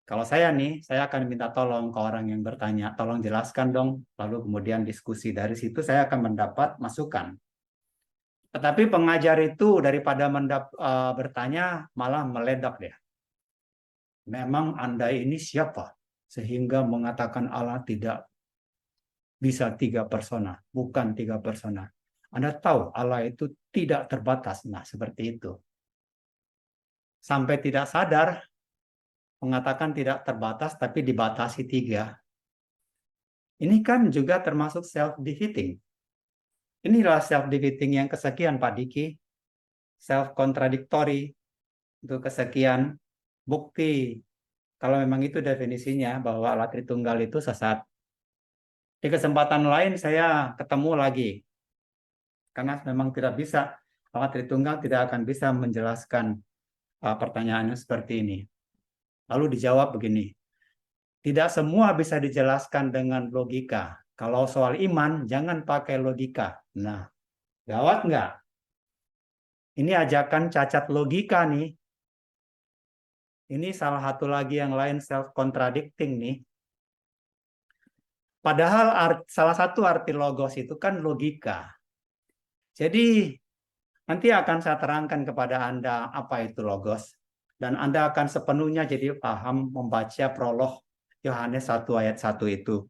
kalau saya nih, saya akan minta tolong ke orang yang bertanya, tolong jelaskan dong, lalu kemudian diskusi. Dari situ saya akan mendapat masukan. Tetapi pengajar itu daripada bertanya, malah meledak dia. Memang Anda ini siapa? Sehingga mengatakan Allah tidak bisa 3 persona, bukan 3 persona. Anda tahu Allah itu tidak terbatas. Nah, seperti itu. Sampai tidak sadar, mengatakan tidak terbatas, tapi dibatasi 3. Ini kan juga termasuk self-defeating. Inilah self-defeating yang kesekian, Pak Diki. Self-contradictory. Itu kesekian. Bukti. Kalau memang itu definisinya, bahwa Allah Tritunggal itu sesat. Di kesempatan lain saya ketemu lagi. Karena memang tidak bisa. Allah Tritunggal tidak akan bisa menjelaskan pertanyaannya seperti ini. Lalu dijawab begini, tidak semua bisa dijelaskan dengan logika. Kalau soal iman, jangan pakai logika. Nah, gawat nggak? Ini ajakan cacat logika nih. Ini salah satu lagi yang lain self-contradicting nih. Padahal salah satu arti logos itu kan logika. Jadi, nanti akan saya terangkan kepada Anda apa itu logos. Dan Anda akan sepenuhnya jadi paham membaca prolog Yohanes 1 ayat 1 itu.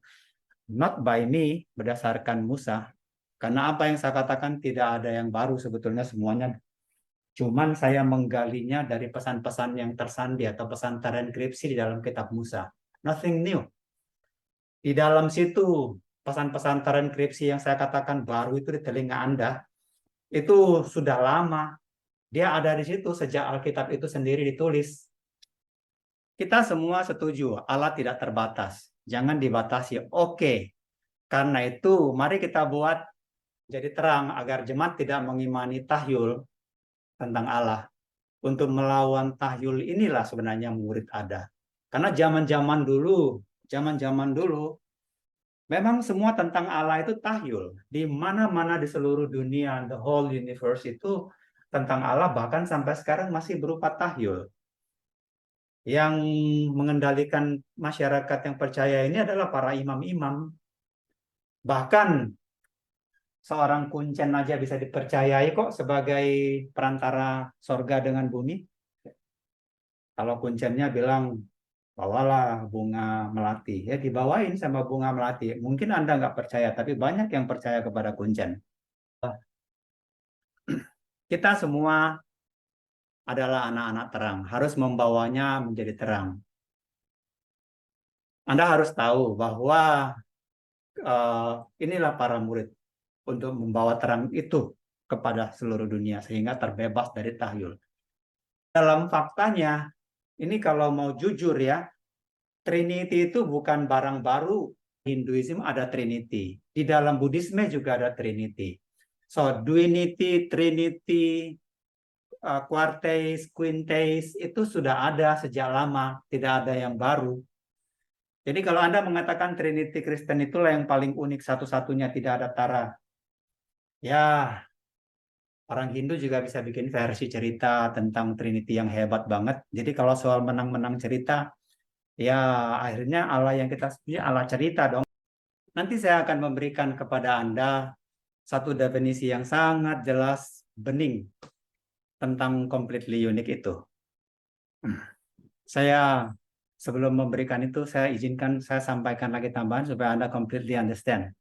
Not by me, berdasarkan Musa. Karena apa yang saya katakan tidak ada yang baru sebetulnya semuanya. Cuman saya menggalinya dari pesan-pesan yang tersandi atau pesan terenkripsi di dalam kitab Musa. Nothing new. Di dalam situ, pesan-pesan terenkripsi yang saya katakan baru itu di telinga Anda, itu sudah lama. Dia ada di situ sejak Alkitab itu sendiri ditulis. Kita semua setuju, Allah tidak terbatas. Jangan dibatasi. Oke. Karena itu, mari kita buat jadi terang agar jemaat tidak mengimani tahyul tentang Allah. Untuk melawan tahyul inilah sebenarnya murid ada. Karena zaman-zaman dulu, memang semua tentang Allah itu tahyul. Di mana-mana di seluruh dunia, the whole universe itu tentang Allah bahkan sampai sekarang masih berupa tahyul. Yang mengendalikan masyarakat yang percaya ini adalah para imam-imam. Bahkan seorang kuncen aja bisa dipercayai kok sebagai perantara sorga dengan bumi. Kalau kuncennya bilang, bawalah bunga melati. Ya dibawain sama bunga melati. Mungkin Anda nggak percaya, tapi banyak yang percaya kepada kuncen. Kita semua adalah anak-anak terang. Harus membawanya menjadi terang. Anda harus tahu bahwa inilah para murid untuk membawa terang itu kepada seluruh dunia sehingga terbebas dari tahyul. Dalam faktanya, ini kalau mau jujur ya, Trinity itu bukan barang baru. Hinduism ada Trinity. Di dalam Buddhisme juga ada Trinity. So, Duinity, Trinity, Quartes, Quintes itu sudah ada sejak lama. Tidak ada yang baru. Jadi kalau Anda mengatakan Trinity Kristen itulah yang paling unik satu-satunya tidak ada tara. Ya, orang Hindu juga bisa bikin versi cerita tentang Trinity yang hebat banget. Jadi kalau soal menang-menang cerita, ya akhirnya Allah yang kita sebut Allah cerita dong. Nanti saya akan memberikan kepada Anda satu definisi yang sangat jelas, bening tentang completely unique itu. Saya sebelum memberikan itu, saya izinkan saya sampaikan lagi tambahan supaya Anda completely understand.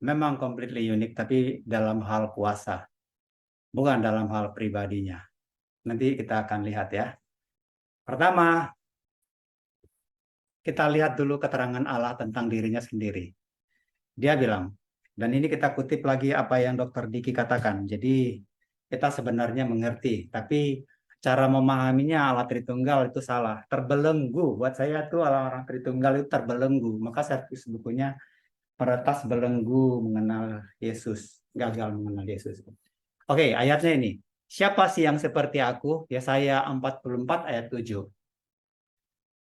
Memang completely unique, tapi dalam hal kuasa, bukan dalam hal pribadinya. Nanti kita akan lihat ya. Pertama, kita lihat dulu keterangan Allah tentang dirinya sendiri. Dia bilang, dan ini kita kutip lagi apa yang Dr. Diki katakan. Jadi kita sebenarnya mengerti, tapi cara memahaminya Allah Tritunggal itu salah. Terbelenggu. Buat saya tuh orang Tritunggal itu terbelenggu. Maka saya tulis bukunya Peretas Belenggu Mengenal Yesus. Gagal mengenal Yesus. Oke, ayatnya ini. Siapa sih yang seperti aku? Yesaya 44 ayat 7.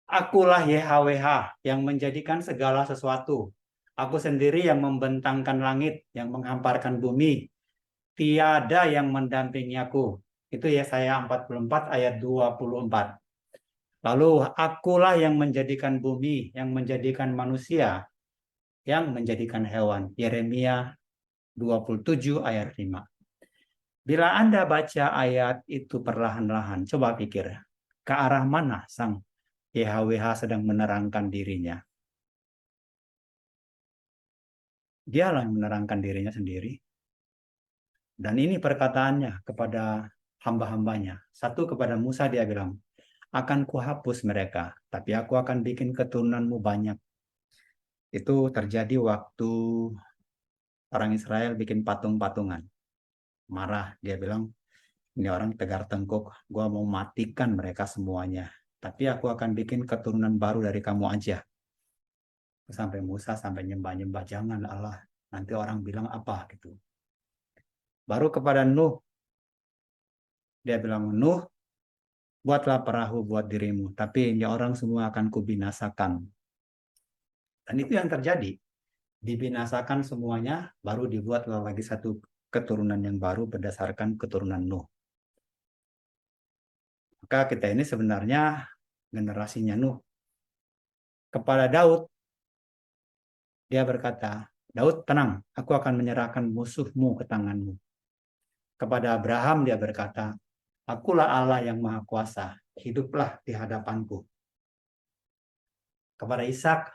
Akulah YHWH yang menjadikan segala sesuatu. Aku sendiri yang membentangkan langit, yang menghamparkan bumi. Tiada yang mendampingi aku. Itu Yesaya 44 ayat 24. Lalu akulah yang menjadikan bumi, yang menjadikan manusia, yang menjadikan hewan. Yeremia 27 ayat 5. Bila Anda baca ayat itu perlahan-lahan, coba pikir, ke arah mana sang YHWH sedang menerangkan dirinya? Dialah yang menerangkan dirinya sendiri. Dan ini perkataannya kepada hamba-hambanya. Satu, kepada Musa dia bilang, akan kuhapus mereka, tapi aku akan bikin keturunanmu banyak. Itu terjadi waktu orang Israel bikin patung-patungan. Marah, dia bilang, ini orang tegar tengkuk, gua mau matikan mereka semuanya. Tapi aku akan bikin keturunan baru dari kamu aja. Sampai Musa sampai nyembah-nyembah, jangan Allah, nanti orang bilang apa gitu. Baru kepada Nuh, dia bilang, Nuh, buatlah perahu buat dirimu, tapi ini orang semua akan kubinasakan. Dan itu yang terjadi. Dibinasakan semuanya, baru dibuatlah lagi satu keturunan yang baru berdasarkan keturunan Nuh. Maka kita ini sebenarnya generasinya Nuh. Kepada Daud, dia berkata, Daud tenang, aku akan menyerahkan musuhmu ke tanganmu. Kepada Abraham dia berkata, akulah Allah yang maha kuasa, hiduplah di hadapanku. Kepada Ishak,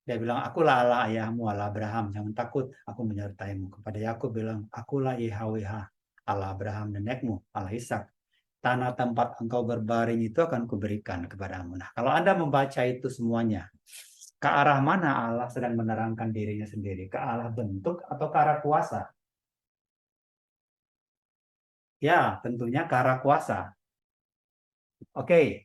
dia bilang, akulah Allah ayahmu, Allah Abraham, jangan takut, aku menyertaimu. Kepada Yakub bilang, akulah YHWH, Allah Abraham nenekmu, Allah Ishak. Tanah tempat engkau berbaring itu akan kuberikan kepadamu. Nah, kalau Anda membaca itu semuanya, ke arah mana Allah sedang menerangkan dirinya sendiri? Ke arah bentuk atau ke arah kuasa? Ya, tentunya ke arah kuasa. Oke.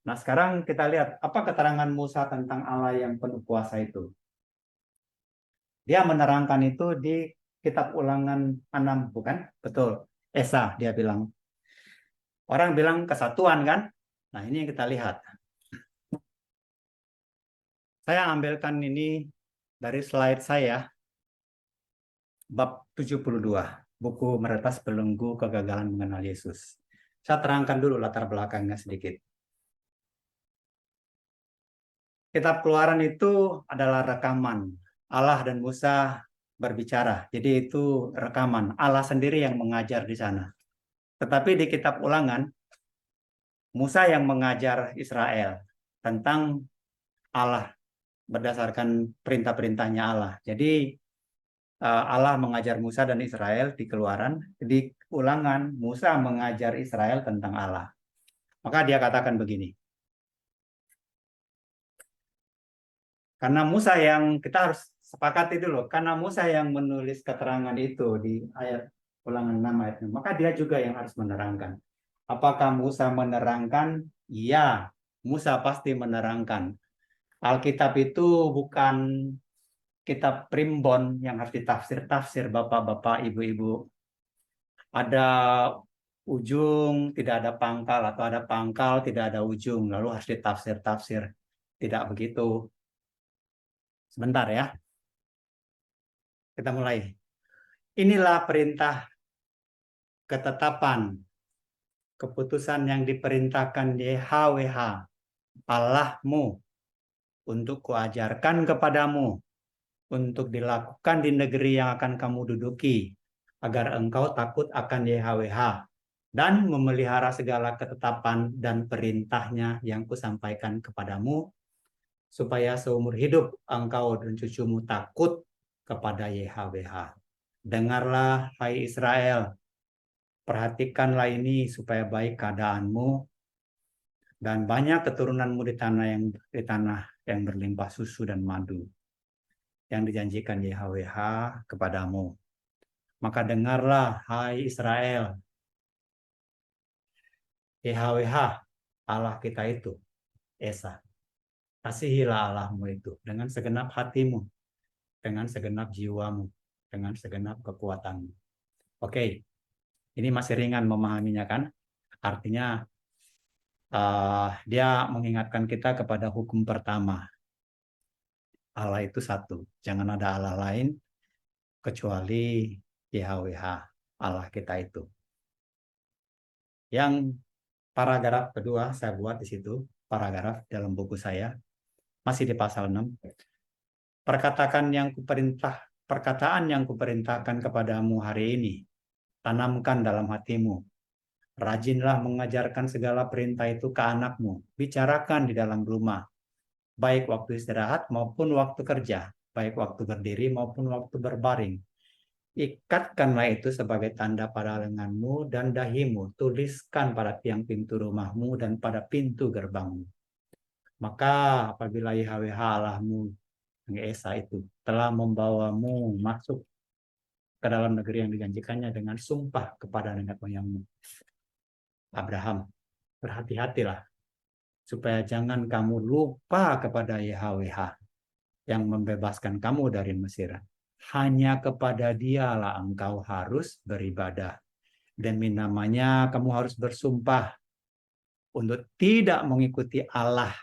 Nah, sekarang kita lihat apa keterangan Musa tentang Allah yang penuh kuasa itu. Dia menerangkan itu di kitab Ulangan 6, bukan? Betul. Esa, dia bilang. Orang bilang kesatuan kan? Nah, ini yang kita lihat. Saya ambilkan ini dari slide saya, bab 72, buku Meretas Belenggu Kegagalan Mengenal Yesus. Saya terangkan dulu latar belakangnya sedikit. Kitab Keluaran itu adalah rekaman. Allah dan Musa berbicara. Jadi itu rekaman. Allah sendiri yang mengajar di sana. Tetapi di kitab Ulangan, Musa yang mengajar Israel tentang Allah berdasarkan perintah-perintahnya Allah. Jadi Allah mengajar Musa dan Israel di Keluaran. Di Ulangan, Musa mengajar Israel tentang Allah. Maka dia katakan begini. Karena Musa yang, kita harus sepakati dulu, karena Musa yang menulis keterangan itu di ayat Ulangan 6 ayat 6, maka dia juga yang harus menerangkan. Apakah Musa menerangkan? Iya, Musa pasti menerangkan. Alkitab itu bukan kitab primbon yang harus ditafsir-tafsir Bapak-bapak, Ibu-ibu. Ada ujung, tidak ada pangkal, atau ada pangkal, tidak ada ujung, lalu harus ditafsir-tafsir. Tidak begitu. Sebentar ya. Kita mulai. Inilah perintah ketetapan, keputusan yang diperintahkan YHWH, Allahmu, untuk kuajarkan kepadamu, untuk dilakukan di negeri yang akan kamu duduki, agar engkau takut akan YHWH, dan memelihara segala ketetapan dan perintahnya yang kusampaikan kepadamu, supaya seumur hidup engkau dan cucumu takut kepada YHWH. Dengarlah, hai Israel, perhatikanlah ini supaya baik keadaanmu dan banyak keturunanmu di tanah yang berlimpah susu dan madu yang dijanjikan YHWH kepadamu. Maka dengarlah, hai Israel, YHWH, Allah kita itu Esa. Kasihilah Allahmu itu dengan segenap hatimu, dengan segenap jiwamu, dengan segenap kekuatanmu. Oke, ini masih ringan memahaminya kan? Artinya dia mengingatkan kita kepada hukum pertama. Allah itu satu, jangan ada Allah lain kecuali YHWH, Allah kita itu. Yang paragraf kedua saya buat di situ, paragraf dalam buku saya, masih di pasal 6. Perkataan yang kuperintahkan kepadamu hari ini, tanamkan dalam hatimu. Rajinlah mengajarkan segala perintah itu ke anakmu. Bicarakan di dalam rumah, baik waktu istirahat maupun waktu kerja, baik waktu berdiri maupun waktu berbaring. Ikatkanlah itu sebagai tanda pada lenganmu dan dahimu. Tuliskan pada tiang pintu rumahmu dan pada pintu gerbangmu. Maka apabila YHWH Allahmu yang Esa itu telah membawamu masuk ke dalam negeri yang dijanjikannya dengan sumpah kepada nenek moyangmu Abraham, berhati-hatilah supaya jangan kamu lupa kepada YHWH yang membebaskan kamu dari Mesir. Hanya kepada Dialah engkau harus beribadah. Demi namanya kamu harus bersumpah untuk tidak mengikuti Allah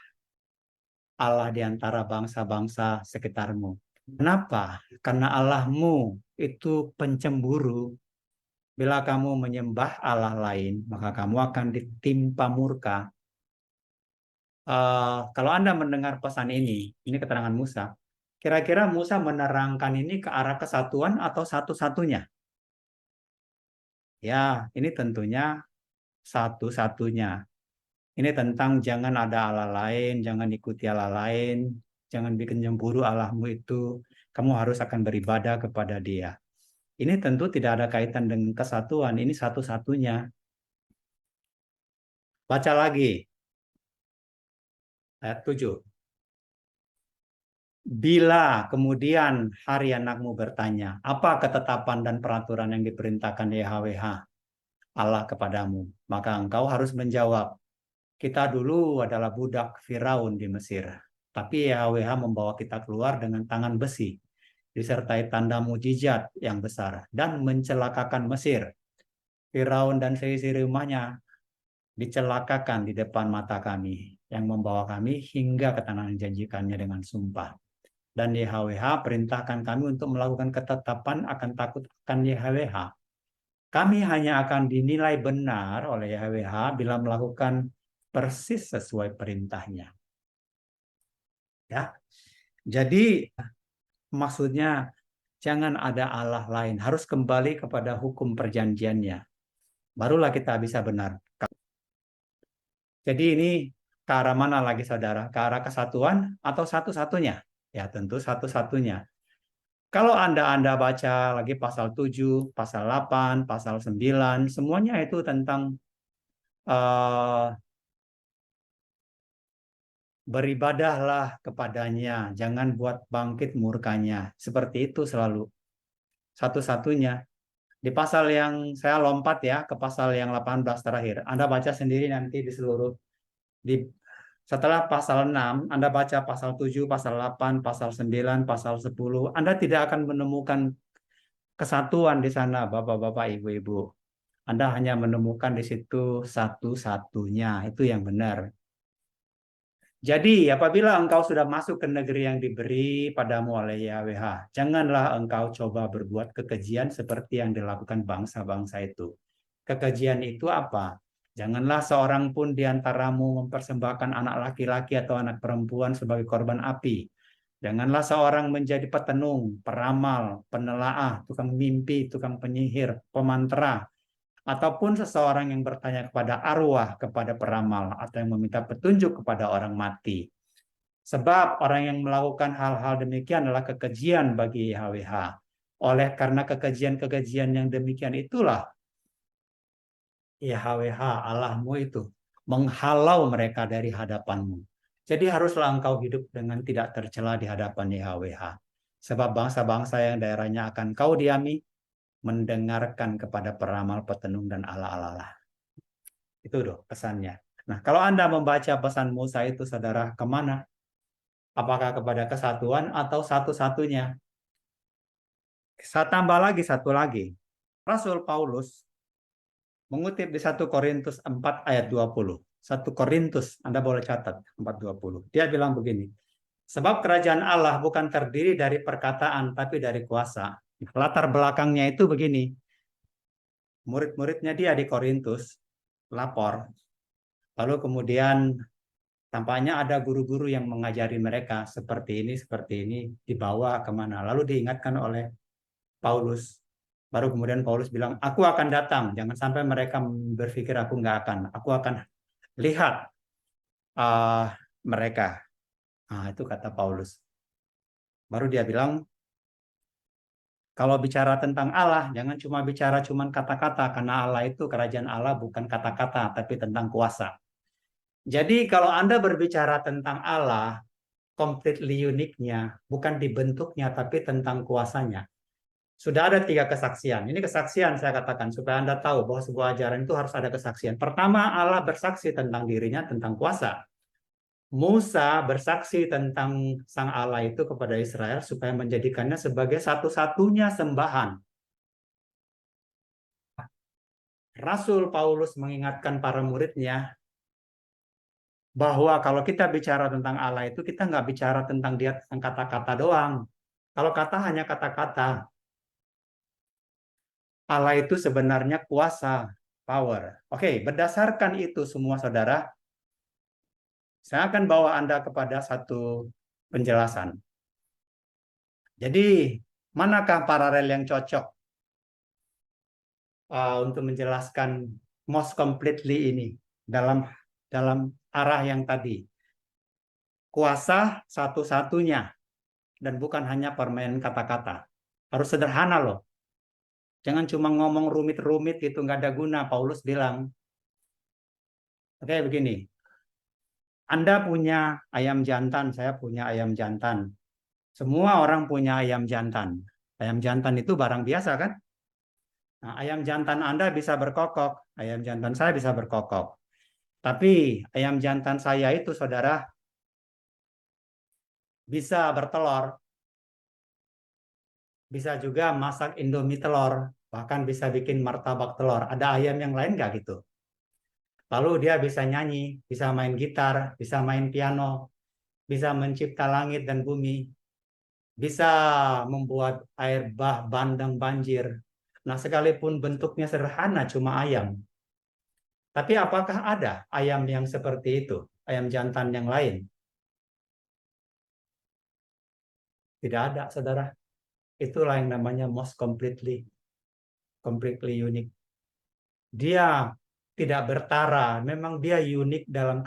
di antara bangsa-bangsa sekitarmu. Kenapa? Karena Allahmu itu pencemburu. Bila kamu menyembah Allah lain, maka kamu akan ditimpa murka. Kalau Anda mendengar pesan ini keterangan Musa, kira-kira Musa menerangkan ini ke arah kesatuan atau satu-satunya? Ya, ini tentunya satu-satunya. Ini tentang jangan ada Allah lain, jangan ikuti Allah lain, jangan bikin cemburu Allahmu itu. Kamu harus akan beribadah kepada Dia. Ini tentu tidak ada kaitan dengan kesatuan, ini satu-satunya. Baca lagi. Ayat 7. Bila kemudian hari anakmu bertanya, apa ketetapan dan peraturan yang diperintahkan YHWH Allah kepadamu? Maka engkau harus menjawab, kita dulu adalah budak Firaun di Mesir, tapi YHWH membawa kita keluar dengan tangan besi, disertai tanda mujizat yang besar, dan mencelakakan Mesir. Firaun dan seisi rumahnya dicelakakan di depan mata kami. yang membawa kami hingga ke tanah yang dijanjikannya dengan sumpah. Dan YHWH perintahkan kami untuk melakukan ketetapan akan takut akan YHWH. Kami hanya akan dinilai benar oleh YHWH bila melakukan persis sesuai perintahnya. Ya. Jadi maksudnya jangan ada Allah lain, harus kembali kepada hukum perjanjiannya. Barulah kita bisa benar. Jadi ini ke arah mana lagi saudara? Ke arah kesatuan atau satu-satunya? Ya tentu satu-satunya. Kalau Anda baca lagi pasal 7, pasal 8, pasal 9, semuanya itu tentang beribadahlah kepadanya, jangan buat bangkit murkanya. Seperti itu selalu. Satu-satunya. Di pasal yang saya lompat ya ke pasal yang 18 terakhir. Anda baca sendiri nanti di seluruh setelah pasal 6, Anda baca pasal 7, pasal 8, pasal 9, pasal 10, Anda tidak akan menemukan kesatuan di sana, Bapak-bapak, Ibu-ibu. Anda hanya menemukan di situ satu-satunya, itu yang benar. Jadi, apabila engkau sudah masuk ke negeri yang diberi padamu oleh YHWH, janganlah engkau coba berbuat kekejian seperti yang dilakukan bangsa-bangsa itu. Kekejian itu apa? Janganlah seorang pun di antaramu mempersembahkan anak laki-laki atau anak perempuan sebagai korban api. Janganlah seorang menjadi petenung, peramal, penelaah, tukang mimpi, tukang penyihir, pemantera, ataupun seseorang yang bertanya kepada arwah, kepada peramal, atau yang meminta petunjuk kepada orang mati. Sebab orang yang melakukan hal-hal demikian adalah kekejian bagi YHWH. Oleh karena kekejian-kekejian yang demikian itulah YHWH Allahmu itu menghalau mereka dari hadapanmu. Jadi haruslah engkau hidup dengan tidak tercela di hadapan YHWH. Sebab bangsa-bangsa yang daerahnya akan kau diami mendengarkan kepada peramal, petenung, dan ala-ala. Itu doh pesannya. Nah, kalau Anda membaca pesan Musa itu, saudara, kemana? Apakah kepada kesatuan atau satu-satunya? Saya tambah lagi satu lagi. Rasul Paulus mengutip di 1 Korintus 4 ayat 20. 1 Korintus, Anda boleh catat, 4:20. Dia bilang begini, sebab kerajaan Allah bukan terdiri dari perkataan, tapi dari kuasa. Latar belakangnya itu begini, murid-muridnya dia di Korintus lapor, lalu kemudian tampaknya ada guru-guru yang mengajari mereka seperti ini, dibawa kemana. Lalu diingatkan oleh Paulus. Baru kemudian Paulus bilang, aku akan datang. Jangan sampai mereka berpikir aku nggak akan. Aku akan lihat mereka. Nah, itu kata Paulus. Baru dia bilang, kalau bicara tentang Allah, jangan cuma bicara kata-kata. Karena Allah itu, kerajaan Allah bukan kata-kata, tapi tentang kuasa. Jadi kalau Anda berbicara tentang Allah, completely uniknya, bukan dibentuknya, tapi tentang kuasanya. Sudah ada 3 kesaksian. Ini kesaksian saya katakan supaya Anda tahu bahwa sebuah ajaran itu harus ada kesaksian. Pertama, Allah bersaksi tentang dirinya, tentang kuasa. Musa bersaksi tentang Sang Allah itu kepada Israel supaya menjadikannya sebagai satu-satunya sembahan. Rasul Paulus mengingatkan para muridnya bahwa kalau kita bicara tentang Allah itu, kita nggak bicara tentang dia tentang kata-kata doang. Kalau kata hanya kata-kata, Allah itu sebenarnya kuasa, power. Oke, berdasarkan itu semua saudara, saya akan bawa Anda kepada satu penjelasan. Jadi, manakah paralel yang cocok untuk menjelaskan most completely ini dalam arah yang tadi? Kuasa satu-satunya dan bukan hanya permainan kata-kata. Harus sederhana loh. Jangan cuma ngomong rumit-rumit gitu, nggak ada guna. Paulus bilang, oke begini, Anda punya ayam jantan, saya punya ayam jantan. Semua orang punya ayam jantan. Ayam jantan itu barang biasa kan? Nah, ayam jantan Anda bisa berkokok, ayam jantan saya bisa berkokok. Tapi ayam jantan saya itu, saudara, bisa bertelur. Bisa juga masak Indomie telur, bahkan bisa bikin martabak telur. Ada ayam yang lain nggak gitu? Lalu dia bisa nyanyi, bisa main gitar, bisa main piano, bisa mencipta langit dan bumi, bisa membuat air bah, bandang, banjir. Nah, sekalipun bentuknya sederhana, cuma ayam. Tapi apakah ada ayam yang seperti itu? Ayam jantan yang lain? Tidak ada, saudara. Itulah yang namanya most completely unique. Dia tidak bertara, memang dia unik dalam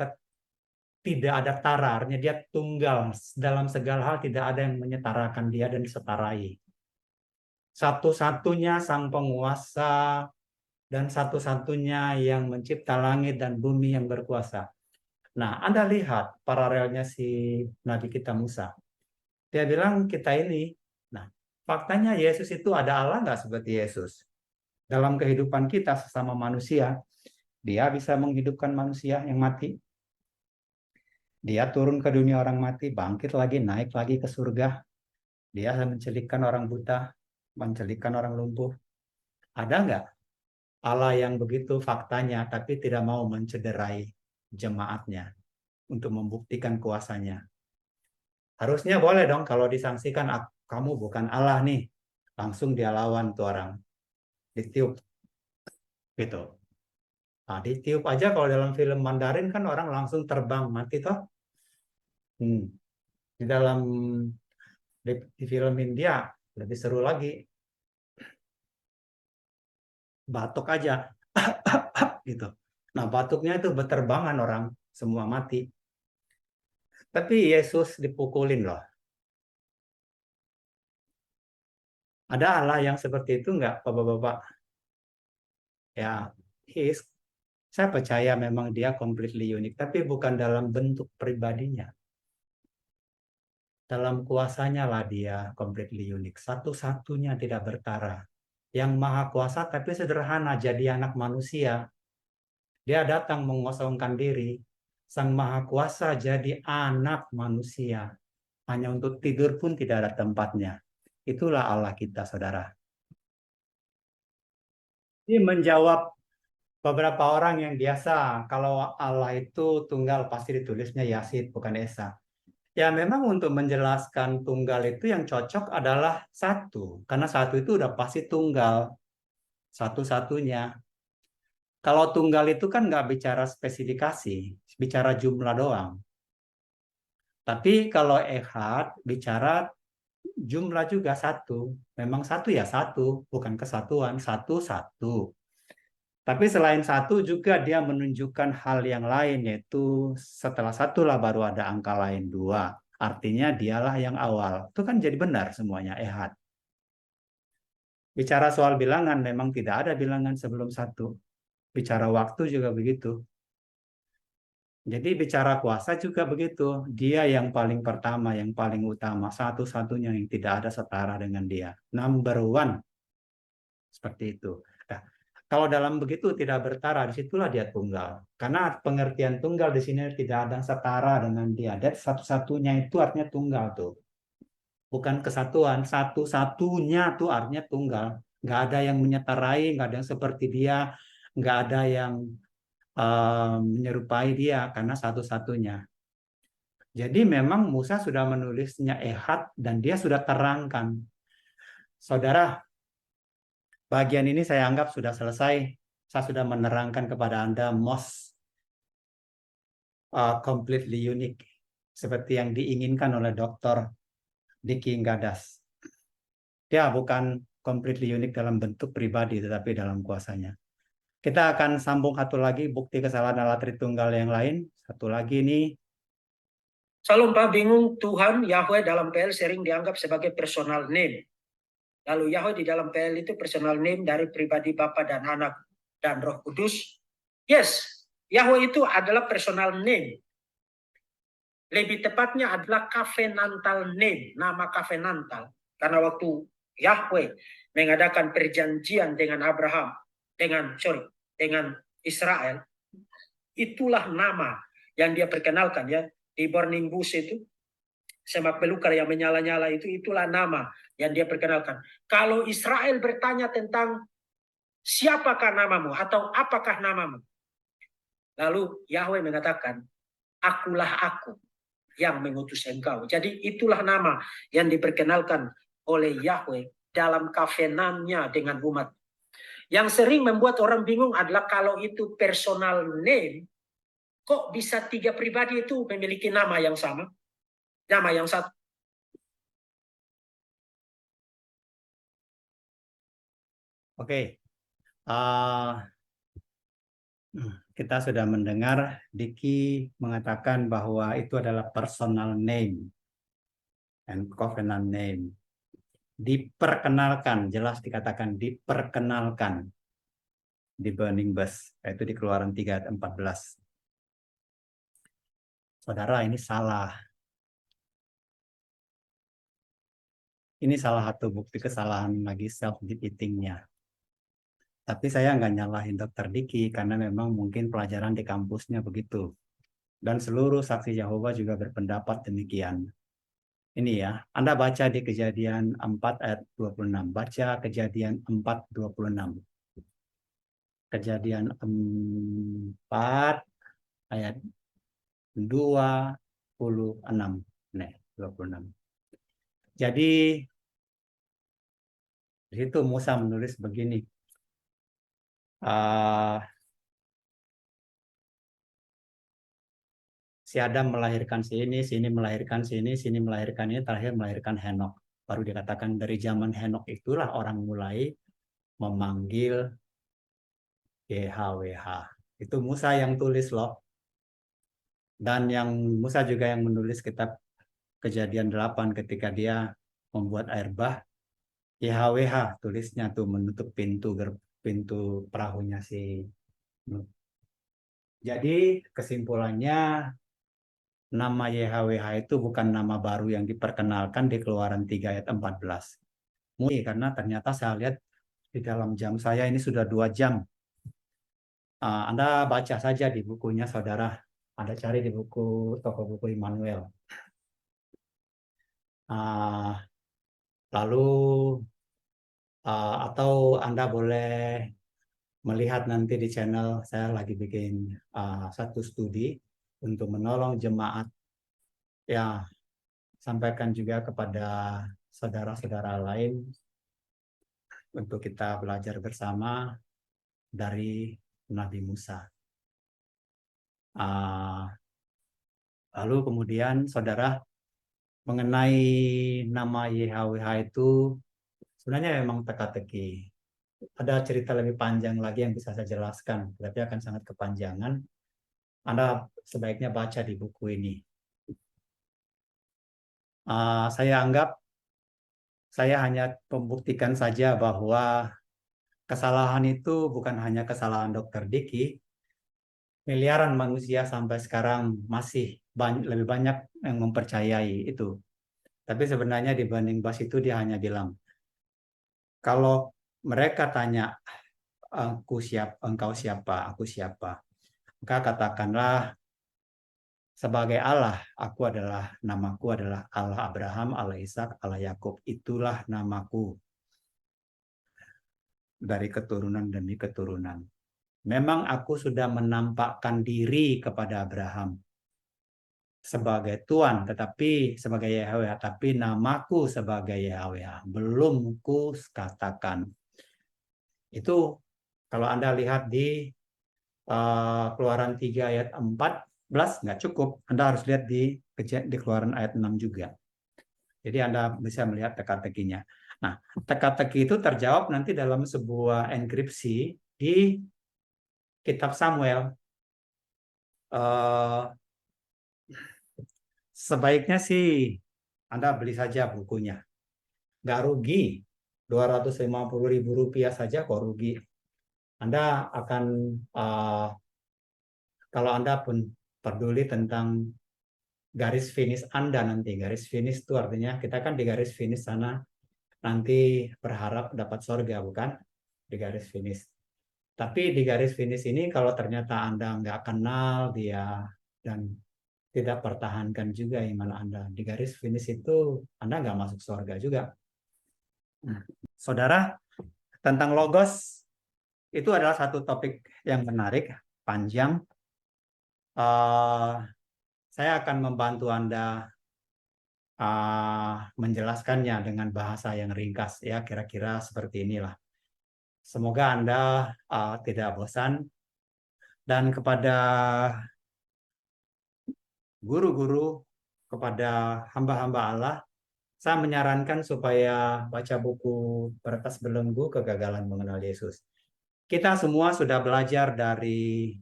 tidak ada tara, artinya dia tunggal dalam segala hal, tidak ada yang menyetarakan dia dan disetarai. Satu-satunya sang penguasa dan satu-satunya yang mencipta langit dan bumi yang berkuasa. Nah, Anda lihat paralelnya si Nabi kita Musa. Dia bilang kita ini, nah faktanya Yesus itu ada Allah nggak seperti Yesus? Dalam kehidupan kita sesama manusia, dia bisa menghidupkan manusia yang mati. Dia turun ke dunia orang mati, bangkit lagi, naik lagi ke surga. Dia mencelikkan orang buta, mencelikkan orang lumpuh. Ada nggak Allah yang begitu faktanya, tapi tidak mau mencederai jemaatnya untuk membuktikan kuasanya? Harusnya boleh dong kalau disangsikan, kamu bukan Allah nih. Langsung dia lawan tuh orang. Ditiup. Gitu. Nah, ditiup aja kalau dalam film Mandarin kan orang langsung terbang mati toh. Di dalam di film India lebih seru lagi. Batuk aja. Gitu. Nah, batuknya itu berterbangan orang, semua mati. Tapi Yesus dipukulin loh. Ada Allah yang seperti itu nggak, Bapak-Bapak? Ya, saya percaya memang dia completely unik, tapi bukan dalam bentuk pribadinya. Dalam kuasanya lah dia completely unik. Satu-satunya tidak bertara. Yang maha kuasa tapi sederhana, jadi anak manusia. Dia datang mengosongkan diri. Sang maha kuasa jadi anak manusia. Hanya untuk tidur pun tidak ada tempatnya. Itulah Allah kita, saudara. Ini menjawab beberapa orang yang biasa, kalau Allah itu tunggal pasti ditulisnya Yasid, bukan Esa. Ya memang untuk menjelaskan tunggal itu yang cocok adalah satu. Karena satu itu udah pasti tunggal. Satu-satunya. Kalau tunggal itu kan nggak bicara spesifikasi, bicara jumlah doang. Tapi kalau ehad bicara jumlah juga satu. Memang satu ya satu, bukan kesatuan. Satu-satu. Tapi selain satu juga dia menunjukkan hal yang lain, yaitu setelah satu lah baru ada angka lain dua. Artinya dialah yang awal. Itu kan jadi benar semuanya, ehad. Bicara soal bilangan, memang tidak ada bilangan sebelum satu. Bicara waktu juga begitu. Jadi bicara kuasa juga begitu. Dia yang paling pertama, yang paling utama. Satu-satunya yang tidak ada setara dengan dia. Number one. Seperti itu. Nah, kalau dalam begitu tidak bertara, disitulah dia tunggal. Karena pengertian tunggal di sini tidak ada setara dengan dia. Dan satu-satunya itu artinya tunggal tuh. Bukan kesatuan, satu-satunya tuh artinya tunggal. Nggak ada yang menyetarai, nggak ada yang seperti dia, nggak ada yang menyerupai dia, karena satu-satunya. Jadi memang Musa sudah menulisnya ehad dan dia sudah terangkan. Saudara, bagian ini saya anggap sudah selesai. Saya sudah menerangkan kepada Anda most completely unique. Seperti yang diinginkan oleh Dr. Diki Gadas. Dia bukan completely unique dalam bentuk pribadi, tetapi dalam kuasanya. Kita akan sambung satu lagi bukti kesalahan Allah Tritunggal yang lain. Satu lagi nih. Selalu Pak bingung, Tuhan, Yahweh dalam PL sering dianggap sebagai personal name. Lalu Yahweh di dalam PL itu personal name dari pribadi Bapa dan Anak dan Roh Kudus. Yes, Yahweh itu adalah personal name. Lebih tepatnya adalah covenantal name, nama covenantal. Karena waktu Yahweh mengadakan perjanjian dengan Abraham, dengan Israel, itulah nama yang dia perkenalkan ya di burning bush itu, semak belukar yang menyala-nyala itu, itulah nama yang dia perkenalkan. Kalau Israel bertanya tentang siapakah namamu atau apakah namamu, Lalu Yahweh mengatakan, akulah aku yang mengutus engkau. Jadi itulah nama yang diperkenalkan oleh Yahweh dalam kavenannya dengan umat. Yang sering membuat orang bingung adalah kalau itu personal name, kok bisa 3 pribadi itu memiliki nama yang sama? Nama yang satu. Oke. Kita sudah mendengar Diki mengatakan bahwa itu adalah personal name and covenant name. Diperkenalkan, jelas dikatakan diperkenalkan di Burning Bush, yaitu di Keluaran 3 ayat 14. Saudara, ini salah. Ini salah satu bukti kesalahan lagi self-defeating-nya. Tapi saya nggak nyalahin Dr. Diki karena memang mungkin pelajaran di kampusnya begitu. Dan seluruh saksi Yahova juga berpendapat demikian. Ini ya, Anda baca di Kejadian 4 ayat 26. Baca Kejadian 4:26. Kejadian 4 ayat 26. Nih, 26. Jadi di situ Musa menulis begini. Si Adam melahirkan si ini melahirkan si ini melahirkan ini, terakhir melahirkan Henok. Baru dikatakan dari zaman Henok itulah orang mulai memanggil YHWH. Itu Musa yang tulis loh. Dan yang Musa juga yang menulis kitab Kejadian 8 ketika dia membuat air bah. YHWH tulisnya tuh menutup pintu perahunya si Nuh. Jadi kesimpulannya nama YHWH itu bukan nama baru yang diperkenalkan di Keluaran 3 ayat 14. Karena ternyata saya lihat di dalam jam saya ini sudah 2 jam. Anda baca saja di bukunya saudara. Anda cari di buku toko buku Immanuel. Lalu atau Anda boleh melihat nanti di channel saya lagi bikin satu studi untuk menolong jemaat. Ya, sampaikan juga kepada saudara-saudara lain untuk kita belajar bersama dari Nabi Musa. Lalu kemudian saudara, mengenai nama YHWH itu sebenarnya memang teka-teki. Ada cerita lebih panjang lagi yang bisa saya jelaskan, tapi akan sangat kepanjangan. Anda sebaiknya baca di buku ini. Saya anggap saya hanya membuktikan saja bahwa kesalahan itu bukan hanya kesalahan Dr. Diki. Miliaran manusia sampai sekarang masih lebih banyak yang mempercayai itu. Tapi sebenarnya di Burning Bush itu dia hanya bilang, kalau mereka tanya, engkau siapa, aku siapa, maka katakanlah, sebagai Allah, namaku adalah Allah Abraham, Allah Ishak, Allah Yakub. Itulah namaku dari keturunan demi keturunan. Memang aku sudah menampakkan diri kepada Abraham sebagai Tuhan, tetapi sebagai Yahweh, tapi namaku sebagai Yahweh belum ku katakan. Itu kalau Anda lihat di Keluaran 3 ayat 14 nggak cukup. Anda harus lihat di Keluaran ayat 6 juga. Jadi Anda bisa melihat teka-tekinya. Nah, teka-teki itu terjawab nanti dalam sebuah enkripsi di Kitab Samuel. Sebaiknya sih Anda beli saja bukunya. Nggak rugi. 250.000 rupiah saja kok rugi. Anda akan, kalau Anda pun peduli tentang garis finish Anda nanti. Garis finish itu artinya kita kan di garis finish sana nanti berharap dapat surga, bukan? Di garis finish. Tapi di garis finish ini kalau ternyata Anda nggak kenal dia dan tidak pertahankan juga iman Anda, di garis finish itu Anda nggak masuk surga juga. Saudara, tentang logos itu adalah satu topik yang menarik, panjang. saya akan membantu Anda menjelaskannya dengan bahasa yang ringkas, ya kira-kira seperti inilah. Semoga Anda tidak bosan, dan kepada guru-guru, kepada hamba-hamba Allah, saya menyarankan supaya baca buku Peretas Belenggu Kegagalan Mengenal Yesus. Kita semua sudah belajar dari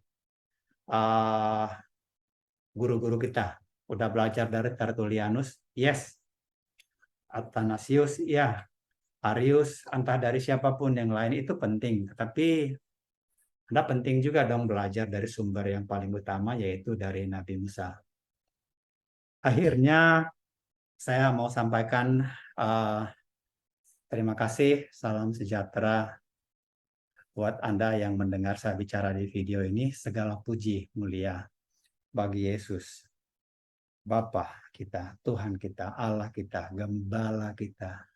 guru-guru kita. Udah belajar dari Tertullianus, yes. Athanasius, ya. Arius, entah dari siapapun yang lain itu penting. Tetapi Anda penting juga dong belajar dari sumber yang paling utama, yaitu dari Nabi Musa. Akhirnya, saya mau sampaikan terima kasih, salam sejahtera buat Anda yang mendengar saya bicara di video ini. Segala puji mulia bagi Yesus, Bapa kita, Tuhan kita, Allah kita, Gembala kita,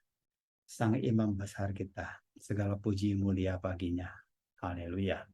Sang Imam besar kita. Segala puji mulia baginya. Haleluya.